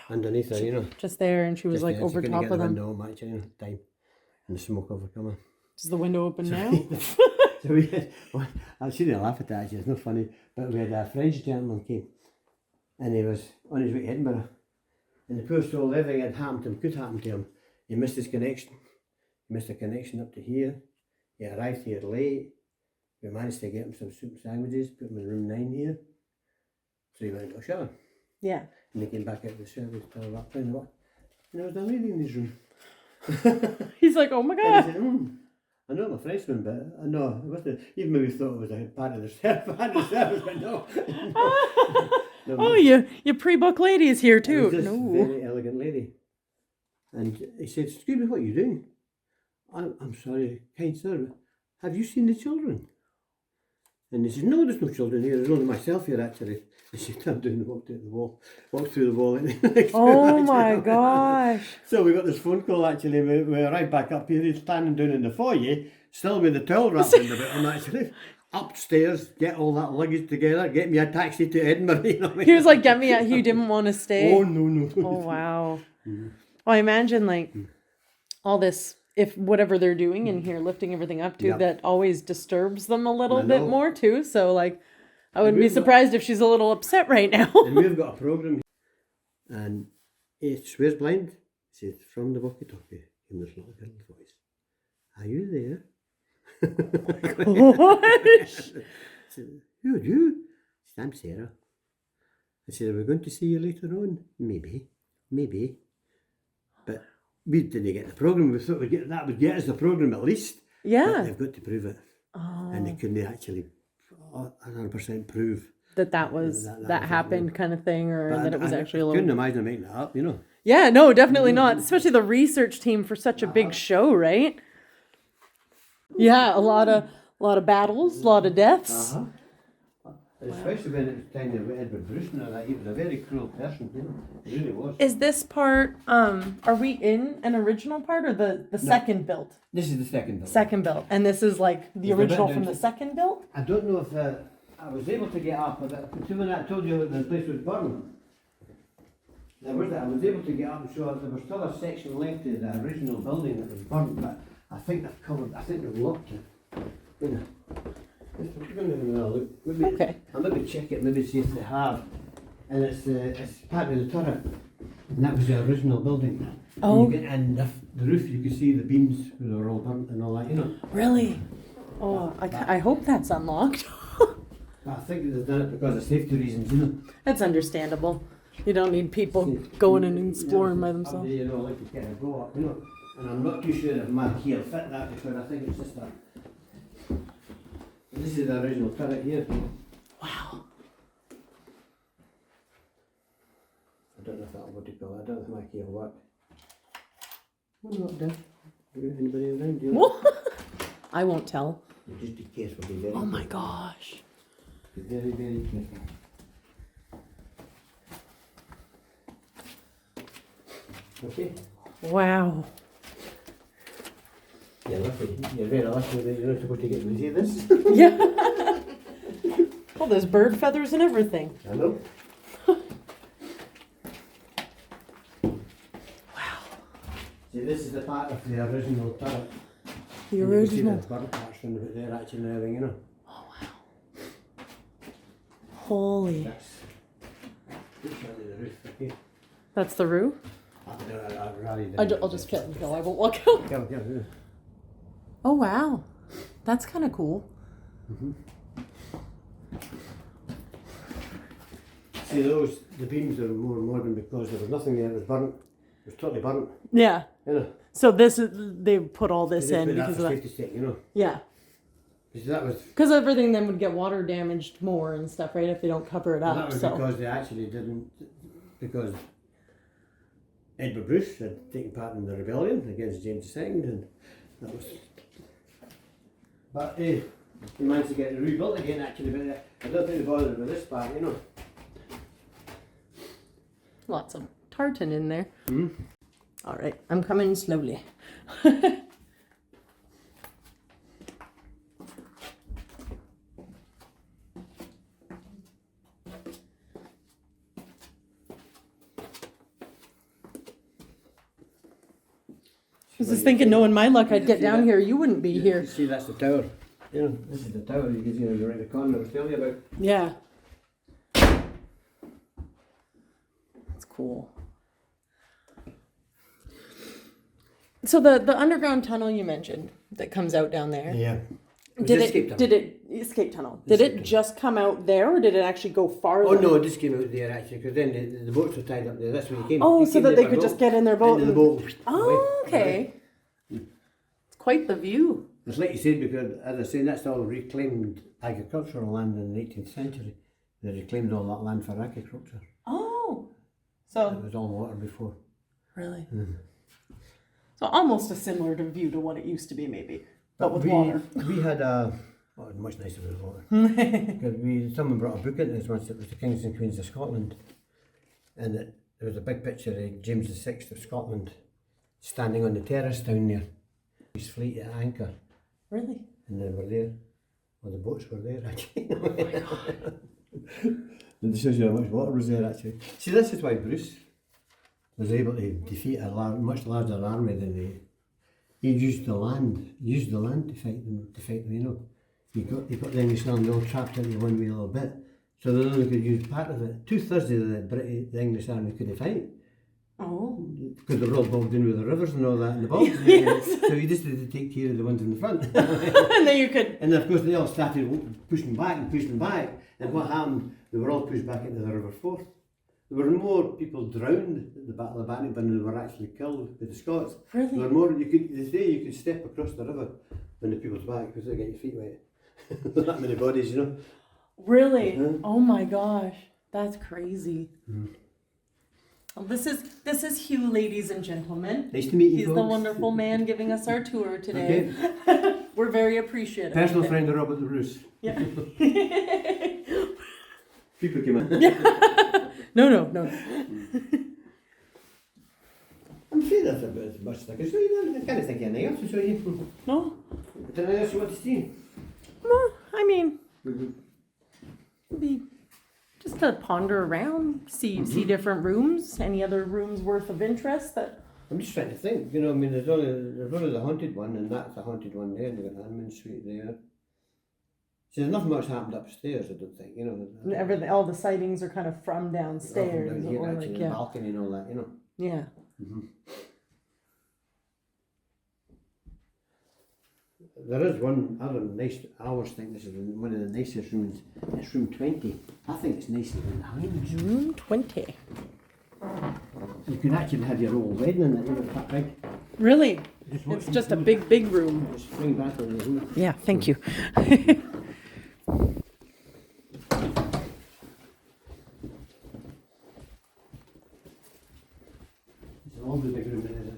underneath her, you know. Just there, and she was Just like there, over she couldn't top get of the them. window open, actually, you know, time. And the smoke overcoming. Is the window open now? So we had, I shouldn't laugh at that, actually, it's not funny, but we had a French gentleman came, and he was on his way to Edinburgh, and the poor soul, everything had happened to him, could happen to him. He missed his connection. He missed a connection up to here. He arrived here late. We managed to get him some soup and sandwiches, put him in room 9 here. So he went to a shower. Yeah. And he came back out of the shower, he was still wrapped around the what? And there was a lady in his room. He's like, oh my And he god. said, I know I'm a Frenchman, but I know it wasn't. Even maybe thought it was a part of the service, but no. No. Oh, you pre-book ladies here It too. was this No. very elegant lady. And he said, excuse me, what are you doing? I'm sorry, kind sir, but have you seen the children? And he said, no, there's no children here, there's only myself here actually. And she turned down and walked through the wall. Oh my gosh. So we got this phone call actually, we arrived back up here, he's standing down in the foyer, still with the towel wrapped around about him actually. Upstairs, get all that luggage together, get me a taxi to Edinburgh, you know what I mean? He was like, get me out. He didn't want to stay. Oh no. Oh wow. Well, I imagine like all this if whatever they're doing in here, lifting everything up too, Yep. that always disturbs them a little I bit know. more too. So like, I wouldn't be we've got- surprised if she's a little upset right now. And we've got a programme, and it swears blind. It says, from the walkie-talkie in this little girl's voice, are you there? What? I said, who are you? I said, I'm Sarah. I said, are we going to see you later on? Maybe. But we didn't get the programme. We thought that would get us the programme at least. But Yeah. they've got to prove it. Oh, And they couldn't actually 100% prove. that was that that was it, happened yeah. kind of thing, or But that it was I actually a couldn't little. imagine making that up, you know. Yeah, no, definitely not. Especially the research team for such a big show, right? Yeah, a lot of battles, a lot of deaths. Especially when it was time of Edward Bruce and all that. He was a very cruel person, you know. He really was. Is this part? Are we in an original part or the second build? This is the second building. Second build, and this is like the It's a bit original from down the to- second build. I don't know if I was able to get up, but when I told you that the place was burned, I was able to get up and show there was still a section left of the original building that was burnt, but I think they've locked it. You know. Just give me another look. Maybe, Okay. I'll maybe check it, maybe see if they have. And it's part of the turret. And that was the original building. Oh. And the roof, you could see the beams where they were all burnt and all that, you know. Really? Oh, I hope that's unlocked. But I think they've done it because of safety reasons, you know. That's understandable. You don't need people going and exploring by themselves. You know, like to kind of go up, you know. And I'm not too sure if my key will fit that because I think it's just that. This is the original turret here. Wow. I don't know if that'll what you call it. I don't know if my key will work. What not done? Anybody around you? I won't tell. Just in case we'll be very Oh my gosh. Be very, very careful. Okay. Wow. You're lucky. You're very lucky that you're not supposed to get busy this. Yeah. Oh, there's bird feathers and everything. I know. Wow. See, this is the part of the original turret. The And you can see original. the burnt parts from there actually and everything, you know. Oh wow. Holy. That's literally the roof, okay? That's the roof? I'll just fit and go. I won't walk out. Yeah. Oh wow. That's kind of cool. See the beams are more modern because there was nothing there, it was burnt. It was totally burnt, Yeah. you know. So this is, they put all this They just in put that because for of that. safety's sake, you know. Yeah. Because that was Because everything then would get water damaged more and stuff, right? If they don't cover it that up. was So because they actually didn't, because Edward Bruce had taken part in the rebellion against James II, and that was. But he managed to get it rebuilt again actually, but I don't think they bothered with this part, you know. lots of tartan in there. Hmm? All right, I'm coming slowly. I was just thinking, knowing my luck, I'd get down here. You wouldn't be here. You see, that's the tower. You know, this is the tower. You can see on the right corner I was telling you about. Yeah. That's cool. So the underground tunnel you mentioned that comes out down there. Yeah. Escape tunnel. Did it just come out there, or did it actually go farther? Oh no, it just came out there actually, because then the boats were tied up there. That's when you came. Oh, you so came that there they by could boat, just get in their boat. into the boat. Oh, away. okay. It's quite the view. It's like you said, because as I say, that's all reclaimed agricultural land in the 18th century. They reclaimed all that land for agriculture. Oh, It so was all water before. really, so almost a similar view to what it used to be, maybe, but with water. We had a much nicer with water. Because someone brought a book into this once. It was the Kings and Queens of Scotland, and there was a big picture of James VI of Scotland standing on the terrace down there. His fleet at anchor, Really? and they were there. Well, the boats were there actually. Oh my God. And it shows you how much water was there actually. See, this is why Bruce was able to defeat a much larger army than He used the land. He used the land to fight them. You know. He got the English army all trapped into one wee little bit, so they only could use part of it. 2/3 of the English army couldn't fight. Oh. Because they were all bogged in with the rivers and all that and the bogs. Yes. So he just had to take care of the ones in the front. And then you could. And of course they all started pushing back. And what happened? They were all pushed back into the River Forth. There were more people drowned at the Battle of Bannockburn than there were actually killed by the Scots. Really? There were more. They say you could step across the river when the people's back because they get your feet wet. That many bodies, you know. Really? Oh my gosh, that's crazy. Well, this is Hugh, ladies and gentlemen. Nice to meet you. He's folks. the wonderful man giving us our tour today. Okay. We're very appreciative. Personal friend of Robert the Bruce. Yeah. People came in. No. I'm afraid that's a bit much like I show you. I can't think of anything else to show you. No? Anything else you want to see? No, I mean, maybe just to ponder around, see different rooms. Any other rooms worth of interest that? I'm just trying to think. You know, I mean, there's only the haunted one, and that's the haunted one there. They've got the admin suite there. So there's nothing much happened upstairs, I don't think. You know, Everything, all the sightings are kind of from downstairs. Down here, or actually, like, the balcony and all that. You know. Yeah. There is one other nice. I always think this is one of the nicest rooms. It's room 20. I think it's nicer than the Highlands. Room 20. You can actually have your old wedding in it. You know, it's that big. Really? It's just a big room. Just swing back on the room. Yeah, thank you. It's all the big room there is.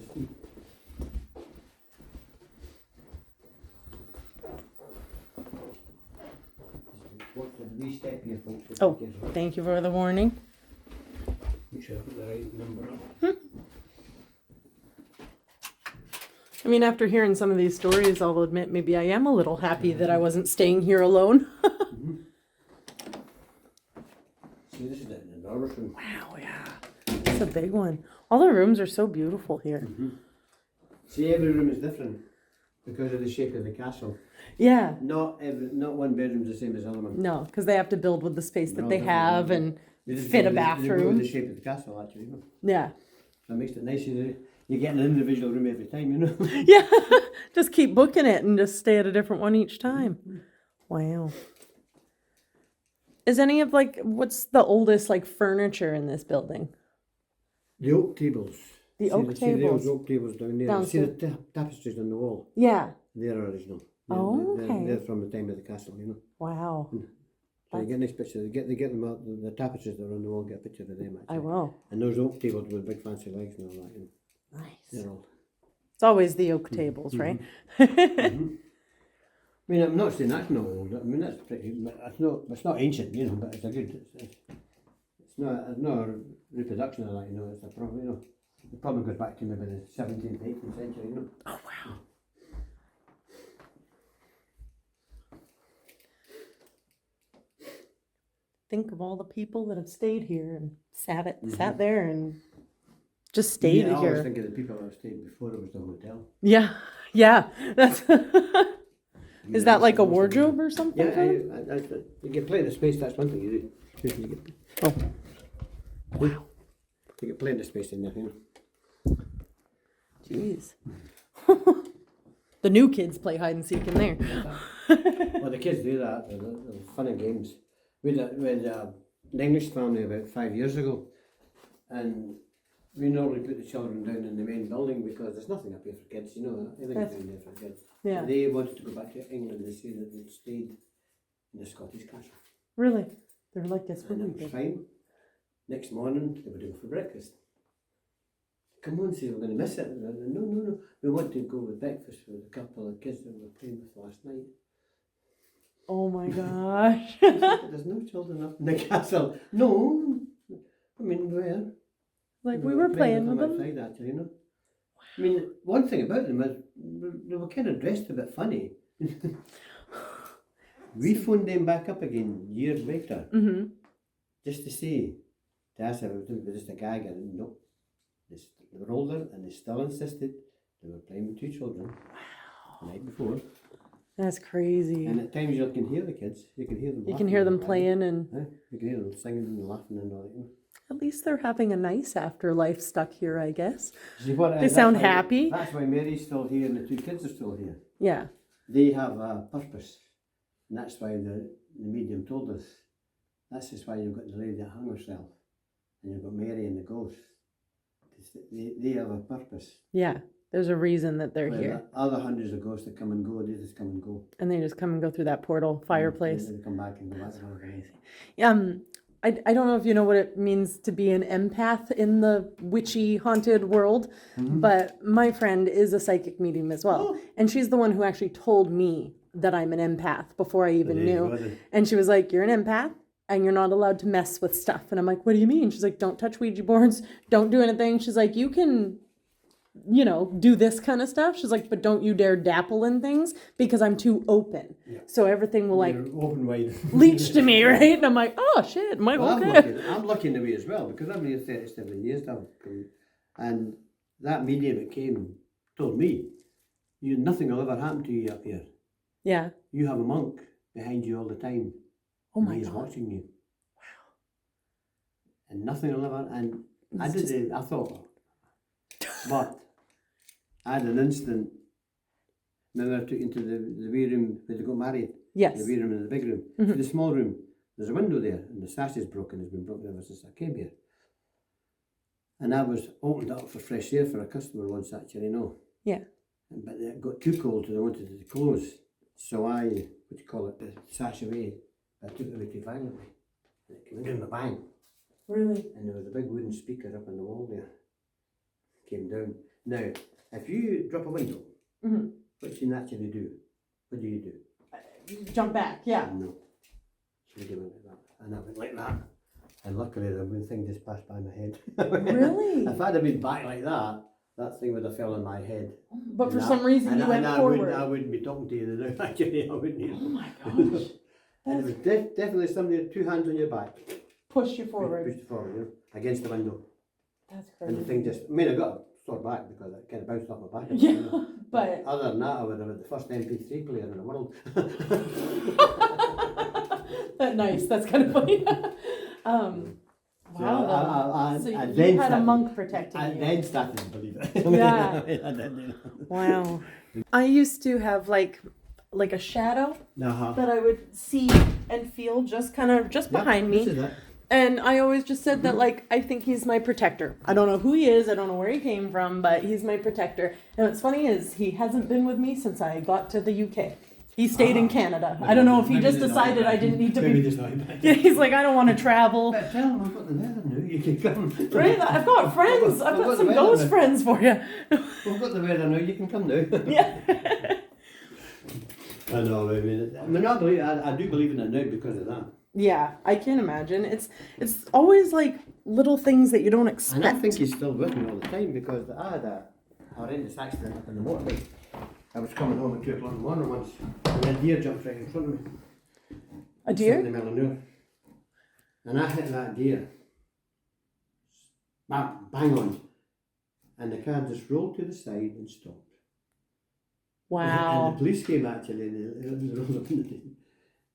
Watch the wee step here, folks. Oh, thank you for the warning. Make sure I put the right number up. I mean, after hearing some of these stories, I'll admit maybe I am a little happy that I wasn't staying here alone. See, this is the enormous room. Wow, yeah. It's a big one. All the rooms are so beautiful here. See, every room is different because of the shape of the castle. Yeah. Not one bedroom's the same as the other one. No, because they have to build with the space that they have and They just fit a go with bathroom. the shape of the castle, actually. You know? Yeah. That makes it nice. You get an individual room every time, you know. Yeah. Just keep booking it and just stay at a different one each time. Wow. Is any of what's the oldest furniture in this building? The oak tables. The oak See the tables. oak tables down there. See the tapestries on the wall. Yeah. They're original. Oh, okay. They're from the time of the castle, you know. Wow. So you get a nice picture. They get them out. The tapestries that are on the wall. Get a picture of them. Actually. I will. And those oak tables with big fancy legs and all that. You know. Nice. They're all. It's always the oak tables, right? I mean, I'm not saying that's not old. I mean, that's pretty. It's not ancient, you know, but it's a good. It's not a reproduction of that, you know. It's a problem, you know. It probably goes back to maybe the 17th, 18th century, you know. Oh wow. Think of all the people that have stayed here and sat there and just stayed I always here. think of the people that stayed before it was the hotel. Yeah. That's. Is that like a wardrobe or something? Yeah, you get plenty of space. That's one thing you do. Oh. Wow. You get plenty of space in there, you know. Jeez. The new kids play hide and seek in there. Well, the kids do that. They're fun and games. We had an English family about 5 years ago, and we normally put the children down in the main building because there's nothing up here for kids, you know. Everything's down there for kids. Yeah. And they wanted to go back to England. They said that they'd stayed in the Scottish castle. Really? They're like this. And it was fine. Next morning, they were doing for breakfast. Come on, say we're going to miss it. No. We want to go with breakfast with a couple of kids that we were playing with last night. Oh my gosh. There's no children up in the castle. No. I mean, where? We were playing with them. Outside, actually, you know. I mean, one thing about them is they were kind of dressed a bit funny. We phoned them back up again years later, just to see, to ask if it was just a gag, and no. They were older and they still insisted They were playing with 2 children the night before. That's crazy. And at times you can hear the kids. You can hear them. You can hear them playing, and you can hear them singing and laughing and all that. at least they're having a nice afterlife stuck here, I guess. See, what, They sound happy. That's why Mary's still here and the 2 kids are still here. Yeah. They have a purpose. And that's why the medium told us. That's just why you've got the lady that hung herself. And you've got Mary and the ghost. They have a purpose. Yeah. There's a reason that they're here. Other hundreds of ghosts that come and go, they just come and go. And they just come and go through that portal fireplace. They come back and go back. That's crazy. I don't know if you know what it means to be an empath in the witchy haunted world, but my friend is a psychic medium as well. And she's the one who actually told me that I'm an empath before I even knew. And she was like, you're an empath and you're not allowed to mess with stuff. And I'm like, what do you mean? She's like, don't touch Ouija boards. Don't do anything. She's like, you can, do this kind of stuff. She's like, but don't you dare dapple in things because I'm too open. Yeah. So everything will open wide. leech to me, right? And I'm like, oh shit, am I okay? I'm lucky in the way as well because I've been here 37 years now. And that medium that came told me, nothing will ever happen to you up here. Yeah. You have a monk behind you all the time. Oh my God. He's watching you. Wow. And nothing will ever, and I thought, but I had an instant. Remember, I took into the wee room where they got married. Yes. The wee room and the big room. Mm-hmm. So the small room, there's a window there, and the sash is broken. It's been broken ever since I came here. And I was opened up for fresh air for a customer once, actually, Yeah. But it got too cold, and I wanted it to close. So the sash away. I took it away too violently. And it came in a bang. Really? And there was a big wooden speaker up on the wall there. Came down. Now, if you drop a window, what you naturally do? What do you do? Jump back, yeah. No. So we went like that. And I went like that. And luckily the wooden thing just passed by my head. Really? If I'd have been back like that, that thing would have fell on my head. But for some reason you went forward. I wouldn't be talking to you now, actually. I wouldn't. Oh my gosh. And it was definitely somebody with 2 hands on your back. Pushed you forward. Pushed you forward, against the window. That's crazy. And the thing I got sore back because it kind of bounced off my back. Yeah, but... Other than that, I would have been the first MP3 player in the world. That's nice. That's kind of funny. Wow. So you had a monk protecting you. I then started to believe it. Yeah. Wow. I used to have like a shadow that I would see and feel just behind me. And I always just said that, I think he's my protector. I don't know who he is. I don't know where he came from, but he's my protector. And what's funny is he hasn't been with me since I got to the UK. He stayed in Canada. I don't know if he just decided I didn't need to be... Yeah, he's like, I don't want to travel. But tell him I've got the weather now. You can come. Right? I've got friends. I've got some ghost friends for you. We've got the weather now. You can come now. Yeah. I know. I do believe in it now because of that. Yeah, I can imagine. It's always like little things that you don't expect. And I think he's still with me all the time because I had a horrendous accident up in the motorbike. I was coming home at 2 o'clock in the morning once, and a deer jumped right in front of me. A deer? In the middle of nowhere. And I hit that deer. Bang on. And the car just rolled to the side and stopped. Wow. And the police came actually, and they rolled up in the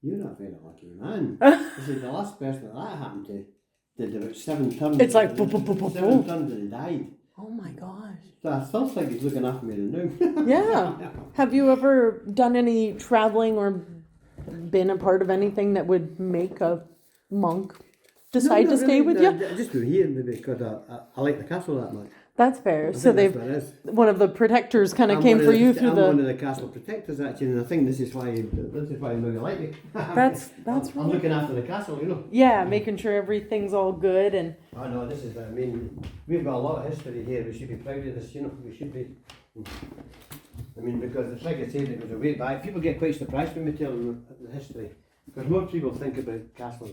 You're not very lucky, man. This is the last person that happened to did about 7 turns. It's like 7 turns and he died. Oh my gosh. So I still think he's looking after me now. Yeah. Have you ever done any traveling or been a part of anything that would make a monk decide to stay with you? Just go here maybe because I like the castle that much. That's fair. So one of the protectors kind of came for you through the... I'm one of the castle protectors actually, and I think this is why you really like me. That's really... I'm looking after the castle, Yeah, making sure everything's all good and... I know, we've got a lot of history here. We should be proud of this, we should be. Because it's like I said, it goes way back. People get quite surprised when we tell them the history, because most people think about castles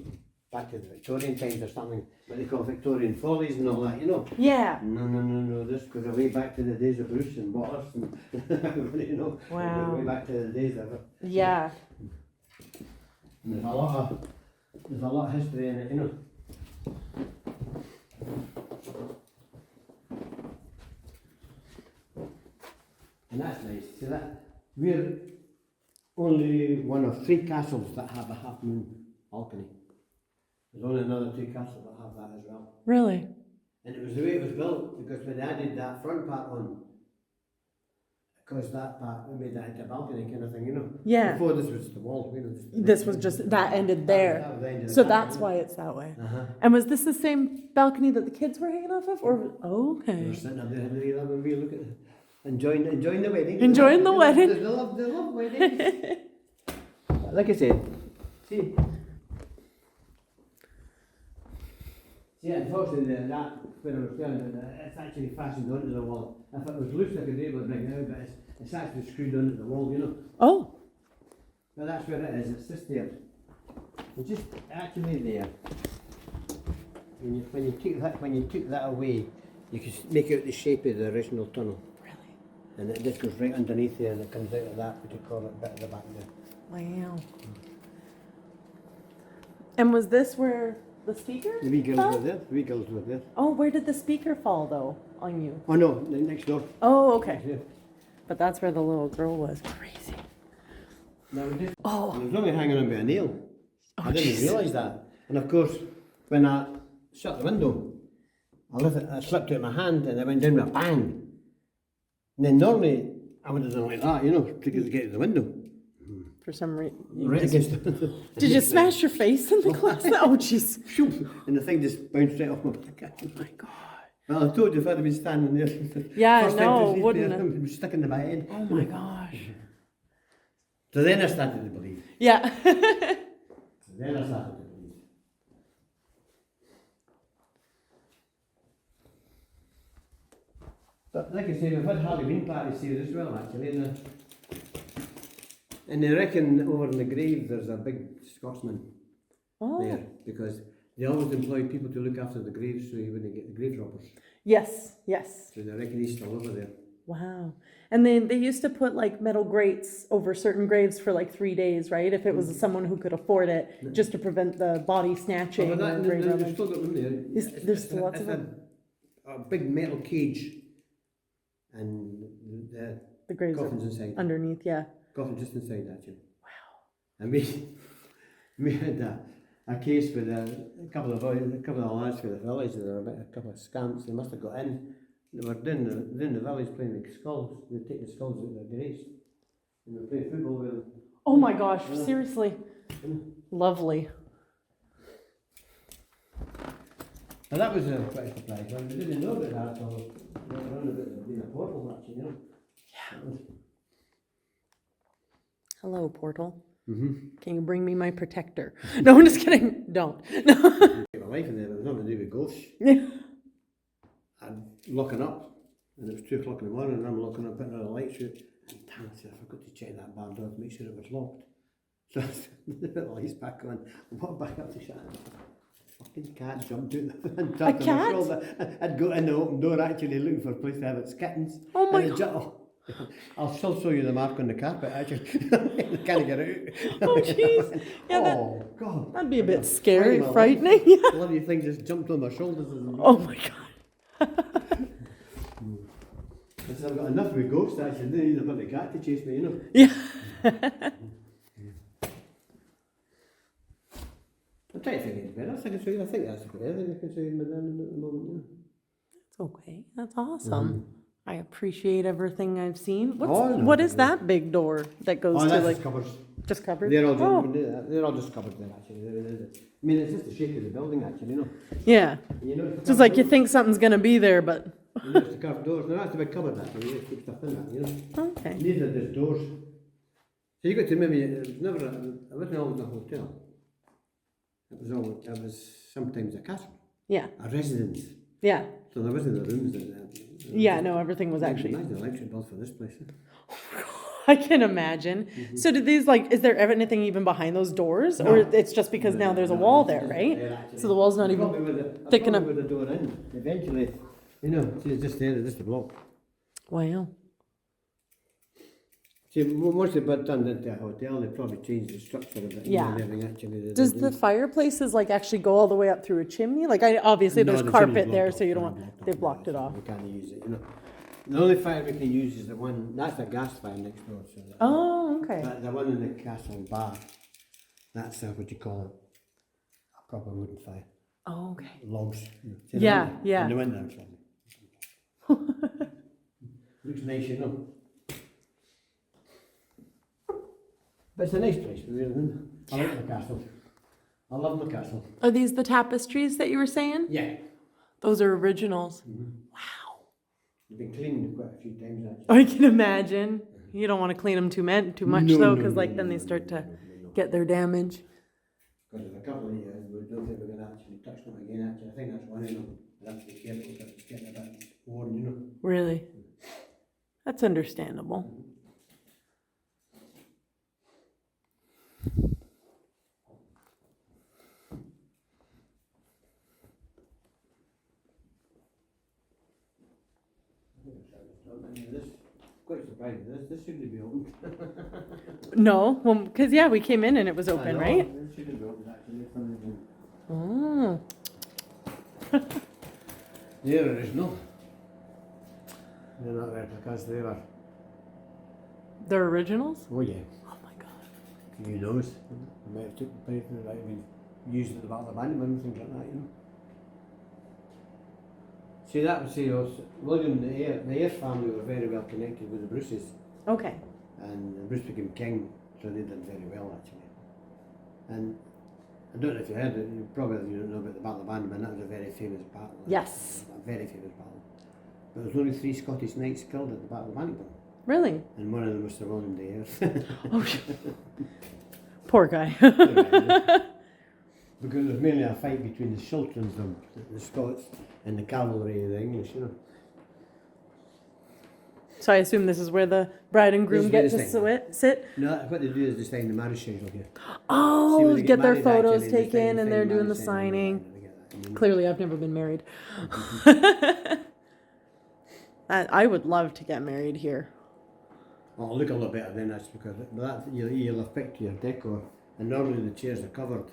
back to the Victorian times or something, what they call Victorian follies and all that, Yeah. No, this goes way back to the days of Bruce and Wallace and Wow. Way back to the days of it. Yeah. And there's a lot of history in it, And that's nice. See that? We're only one of 3 castles that have a half moon balcony. There's only another 2 castles that have that as well. Really? And it was the way it was built, because when they added that front part on, because that part, we made that into a balcony kind of thing, you know. Yeah. Before this was the wall, you know. This was just, that ended there. That was the end of So the that's balcony. why it's that way. Uh-huh. And was this the same balcony that the kids were hanging off of? Or, oh, They were okay. sitting up there having a wee love and we look at it, enjoying the wedding. Enjoying the wedding. They love weddings. Like I said, see, unfortunately that, when I was telling you, it's actually fastened onto the wall. If it was loose I could be able to bring it out, but it's actually screwed onto the wall, you know. Oh, Well, that's where it is, it's just there. It's just actually there. When you took that away, you can make out the shape of the original tunnel. really? And it just goes right underneath there and it comes out of that particular bit at the back there. Wow. And was this where the speaker The wee girls fell? were there, the wee girls were there. Oh, where did the speaker fall though on you? Oh no, next door. Oh, okay. Yeah. But that's where the little girl was. Crazy. Now, and Oh, it was only hanging on by a nail. I didn't jeez. realise that. And of course, when I shut the window, I slipped out my hand and I went down with a bang. And then normally I would have done like that, you know, to get to the window. For some reason. Right against the Did you smash your face in the glass? Oh, jeez. And the thing just bounced right off my back. Oh my God. Well, I told you if I'd have been standing there. Yeah, first no, time to see wouldn't it, it? it was sticking to my head. Oh my gosh. So then I started to believe. Yeah. Then I started to believe. But like I say, we've had Halloween parties here as well, actually. And they reckon over in the grave there's a big Scotsman Oh. there, because they always employed people to look after the graves so you wouldn't get the grave robbers. Yes, yes. So they reckon he's still over there. Wow. And then they used to put like metal grates over certain graves for like 3 days, right? If it was someone who could afford it, just to prevent the body snatching. But or grave they've robbing. still got them there. There's still lots of It's them. a big metal cage and the The graves coffins are inside. underneath, yeah. Coffin just inside actually. Wow. And we had a case with a couple of lads for the village, and there were a couple of scamps. They must have got in. They were doing the village playing the skulls. They take the skulls out of their graves, and they were playing football with them. Oh my gosh, seriously. Lovely. And that was quite a surprise. I didn't know about that until they were on about there being a portal actually, you know. Yeah. Hello, portal. Mm-hmm. Can you bring me my protector? No, I'm just kidding. Don't. No. My life in there, it was nothing to do with ghosts. Yeah. I'm locking up, and it was 2 o'clock in the morning, and I'm locking up, putting all the lights out, and damn it, I forgot to check that bar door to make sure it was locked. So I put the lights back on, and walked back up to shut it. Fucking cat jumped out and tapped on my cat? shoulder. I'd got in the open door actually looking for a place to have its kittens. Oh my And it I'll still show you the mark on the carpet actually. I can't get out. Oh, jeez. Yeah, oh, God. that'd be a bit scary, Frightened. frightening. Yeah. Bloody thing just jumped on my shoulders. Oh my God. I said, I've got enough with ghosts actually. I didn't need a bloody cat to chase me, you know. Yeah. I'm trying to think it's better. I think that's a good thing I can say in Madame at the moment, It's okay. That's awesome. I appreciate everything I've seen. Oh, no, What is no. that big door that goes Oh, to that's like just cupboards. just covered? They're all, Oh, they're all just covered there actually. I mean, it's just the shape of the building actually, you know. yeah. And you know, It's just like you think something's gonna be there, but You know, it's the carved doors. No, that's a big cupboard actually. You just keep stuff in that, you know. okay. These are just doors. So you got to remember, it wasn't always a hotel. It was sometimes a castle, Yeah. a residence. Yeah. So there wasn't the rooms in there. Yeah, no, everything was actually Imagine the electric bill for this place. I can imagine. So did these like is there ever anything even behind those doors? Or it's just because now there's a wall there, right? So the wall's not even thick enough. With the door in, eventually, you know, it's just there, just a block. Wow. See, once they got turned into a hotel, they probably changed the structure of it. Yeah. And everything actually. Does the fireplaces like actually go all the way up through a chimney? Like obviously No, there's the carpet chimney's there, blocked so you off, don't want they've blocked it off. You can't use it, you know. The only fire we can use is the one, that's a gas fire next door. So Oh, okay. the one in the castle bar, that's what you call it, a proper wooden fire. Oh, okay. Logs. You know, Yeah, yeah. In the winter, actually. Looks nice, you know. But it's a nice place, really, isn't it? I like my castle. I love my castle. Are these the tapestries that you were saying? Yeah. Those are originals. Wow. You've been cleaned quite a few times, actually. I can imagine. You don't want to clean them too much No, though, no, because no, like then no, they no, start no, to no, no. get their damage. Because in a couple of years, we don't think we're going to actually touch them again, actually. I think that's one of them. We have to be careful because it's getting a bit worn, you know. Really? That's understandable. Quite surprising. This shouldn't be open. No, well, because yeah, we came in and it was open, right? This shouldn't be open, actually. Oh. They're original. They're not replicas, they are. They're originals? Oh, yeah. Oh my god. Who knows? I might have took the pipe and like been used at the back of the band and things like that, you know. See, that would say William the Airth family were very well connected with the Bruces, Okay. and Bruce became king, so they did very well actually. And I don't know if you heard it, you don't know about the Battle of Bannerman, that was a very famous battle. Yes. A very famous battle. But there was only 3 Scottish knights killed at the Battle of Bannerman, Really? and one of them was Sir William the Airth. Oh, poor guy. Because it was mainly a fight between the Sultans, the Scots, and the cavalry of the English, you know. So I assume this is where the bride and groom get This to is where they sit? No, what they do is they sign the marriage schedule here. See, Oh, when they get their married, photos actually, they taken sign and they're the doing the marriage schedule and signing. they get that, you know. Clearly, I've never been married. I would love to get married here. Oh, look a lot better then, that's because you'll have picked your decor, and normally the chairs are covered.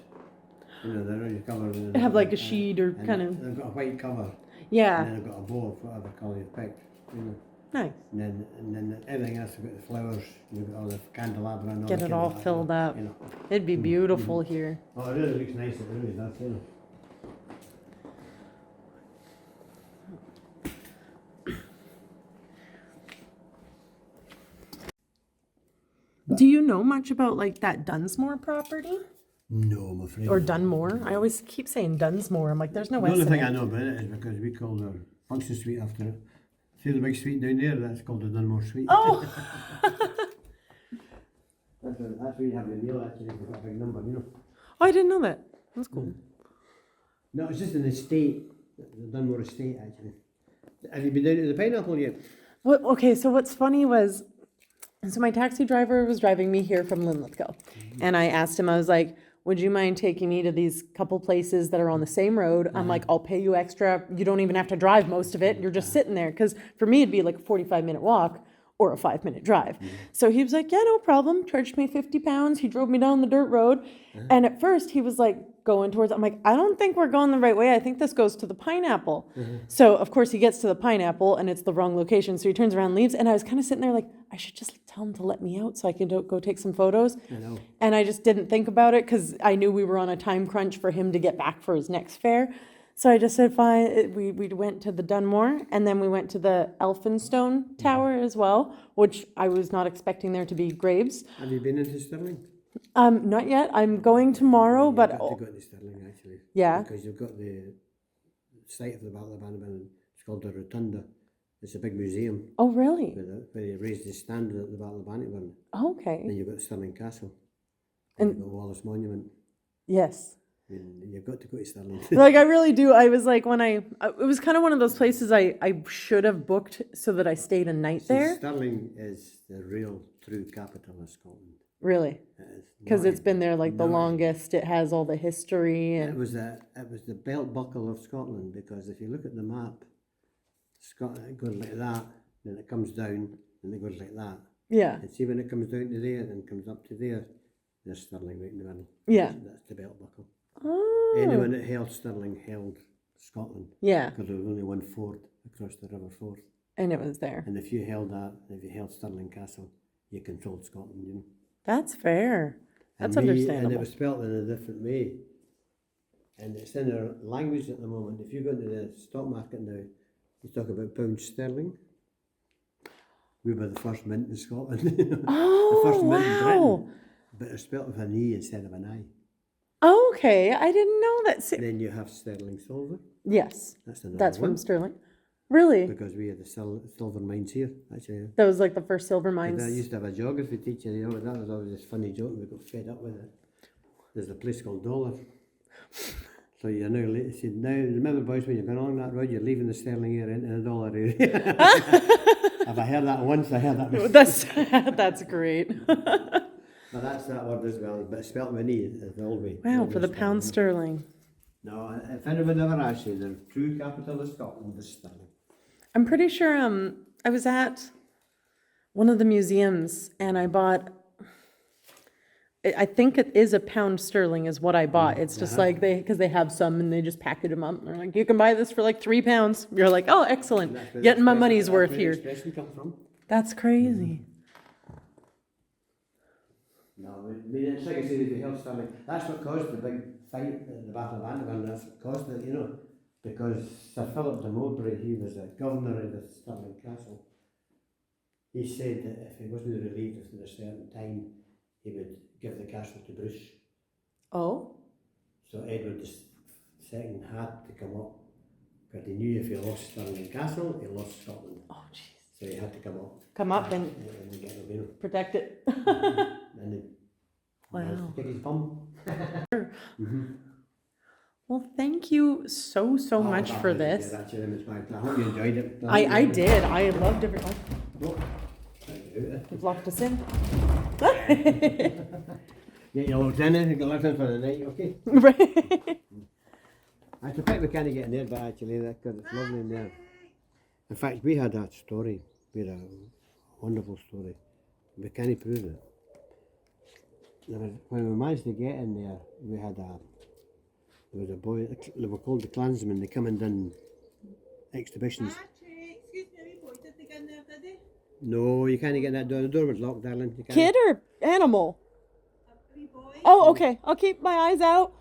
You know, they're already covered. They have like a sheet or and kind of. They've got a white cover, and Yeah. then they've got a bow of whatever colour you've picked. You know. Nice. And then everything else, you've got the flowers, you've got all the candelabra and all Get the it all candelabra, filled up. You know. It'd be beautiful here. Oh, it really looks nice, it really does, you know. Do you know much about like that Dunsmore property? No, I'm afraid. Or Dunmore? I always keep saying Dunsmore. I'm like, there's no The only S in thing it. I know about it is because we called our function suite after it. See the big suite down there? That's called the Dunmore Suite. Oh! That's where you have the meal actually, if you've got a big number, you know. Oh, I didn't know that. That's cool. No, it's just an estate, the Dunmore estate actually. Have you been down to the Pineapple yet? Okay, so what's funny was, so my taxi driver was driving me here from Linlithgow. And I asked him, I was like, would you mind taking me to these couple places that are on the same road? I'm like, I'll pay you extra. You don't even have to drive most of it. You're just sitting there. Because for me, it'd be like a 45-minute walk or a 5-minute drive. So he was like, yeah, no problem. Charged me 50 pounds. He drove me down the dirt road. And at first he was like going towards, I'm like, I don't think we're going the right way. I think this goes to the Pineapple. So of course he gets to the Pineapple and it's the wrong location. So he turns around and leaves. And I was kind of sitting there like, I should just tell him to let me out so I can go take some photos. I know. And I just didn't think about it because I knew we were on a time crunch for him to get back for his next fare. So I just said, fine. We went to the Dunmore and then we went to the Elphinstone Tower as well, which I was not expecting there to be graves. Have you been into Stirling? Not yet. I'm going tomorrow, You've but got to go to Stirling actually. Yeah. Because you've got the site of the Battle of Bannerman, it's called the Rotunda. It's a big museum oh, really? where they raised the standard at the Battle of Bannerman. Okay. Then you've got Stirling Castle. And- And you've got Wallace Monument. Yes. And you've got to go to Stirling. Like I really do. I was like, it was kind of one of those places I should have booked so that I stayed a night See, there. Stirling is the real, true capital of Scotland. Really? It is. Because it's been there like the No. longest. It has all the history It and was the belt buckle of Scotland, because if you look at the map, Scotland, it goes like that, then it comes down, and it goes like that. yeah. And see when it comes down to there and comes up to there, there's Stirling right in the middle. Yeah. That's the belt buckle. Oh. Anyone that held Stirling held Scotland, Yeah. because there was only one ford across the River Forth. And it was there. And if you held Stirling Castle, you controlled Scotland, you know. That's fair. That's And understandable. And it was spelt in a different way. And it's in our language at the moment. If you go into the stock market now, you talk about pound sterling. We were the first mint in Scotland. Oh, the first mint in wow. Britain. But it's spelt with an E instead of an I. Oh, okay. I didn't know that. Then you have sterling silver. Yes. That's another That's one. from Stirling. Really? Because we had the silver mines here, actually. That was like the first silver mines. I used to have a geography teacher, you know, that was always this funny joke, and we got fed up with it. There's a place called Dollar. So you're now late. He said, now, remember boys, when you're going along that road, you're leaving the sterling area into the dollar area. If I heard that once, I heard that. That's great. But that's that word as well, but spelt with an E, the old way. Wow, for the pound sterling. No, if anyone ever asks you, the true capital of Scotland is Stirling. I'm pretty sure I was at one of the museums and I bought, I think it is a pound sterling is what I bought. It's just like because they have some and they just package them up. And they're like, you can buy this for like £3. You're like, oh, excellent. Getting my money's worth here. That's crazy. No, I mean, it's like I said, if you held Stirling, that's what caused the big fight at the Battle of Antwerp, that's what caused it, you know, because Sir Philip de Mowbray, he was a governor of the Stirling Castle. He said that if he wasn't relieved within a certain time, he would give the castle to Bruce. Oh? So Edward II had to come up, because he knew if he lost Stirling Castle, he lost Scotland. Oh, jeez. So he had to come up. Come up and get him, you know. protect it. And he Wow. kick his bum. Well, thank you so much for this. I hope you enjoyed it. I did. I loved every. Oh, You've locked us in. Get your locked in, you can locked in for the night, okay? Right. I suspect we can't get in there, but actually, because it's lovely in there. In fact, we had that story. We had a wonderful story. We can't prove it. When we managed to get in there, there was a boy, they were called the Klansmen, they come and done exhibitions. Excuse me, boy, did they get in there, did they? No, you can't get in that door, the door was locked, darling. You can't. Kid or animal? A wee boy? Oh, okay. I'll keep my eyes out.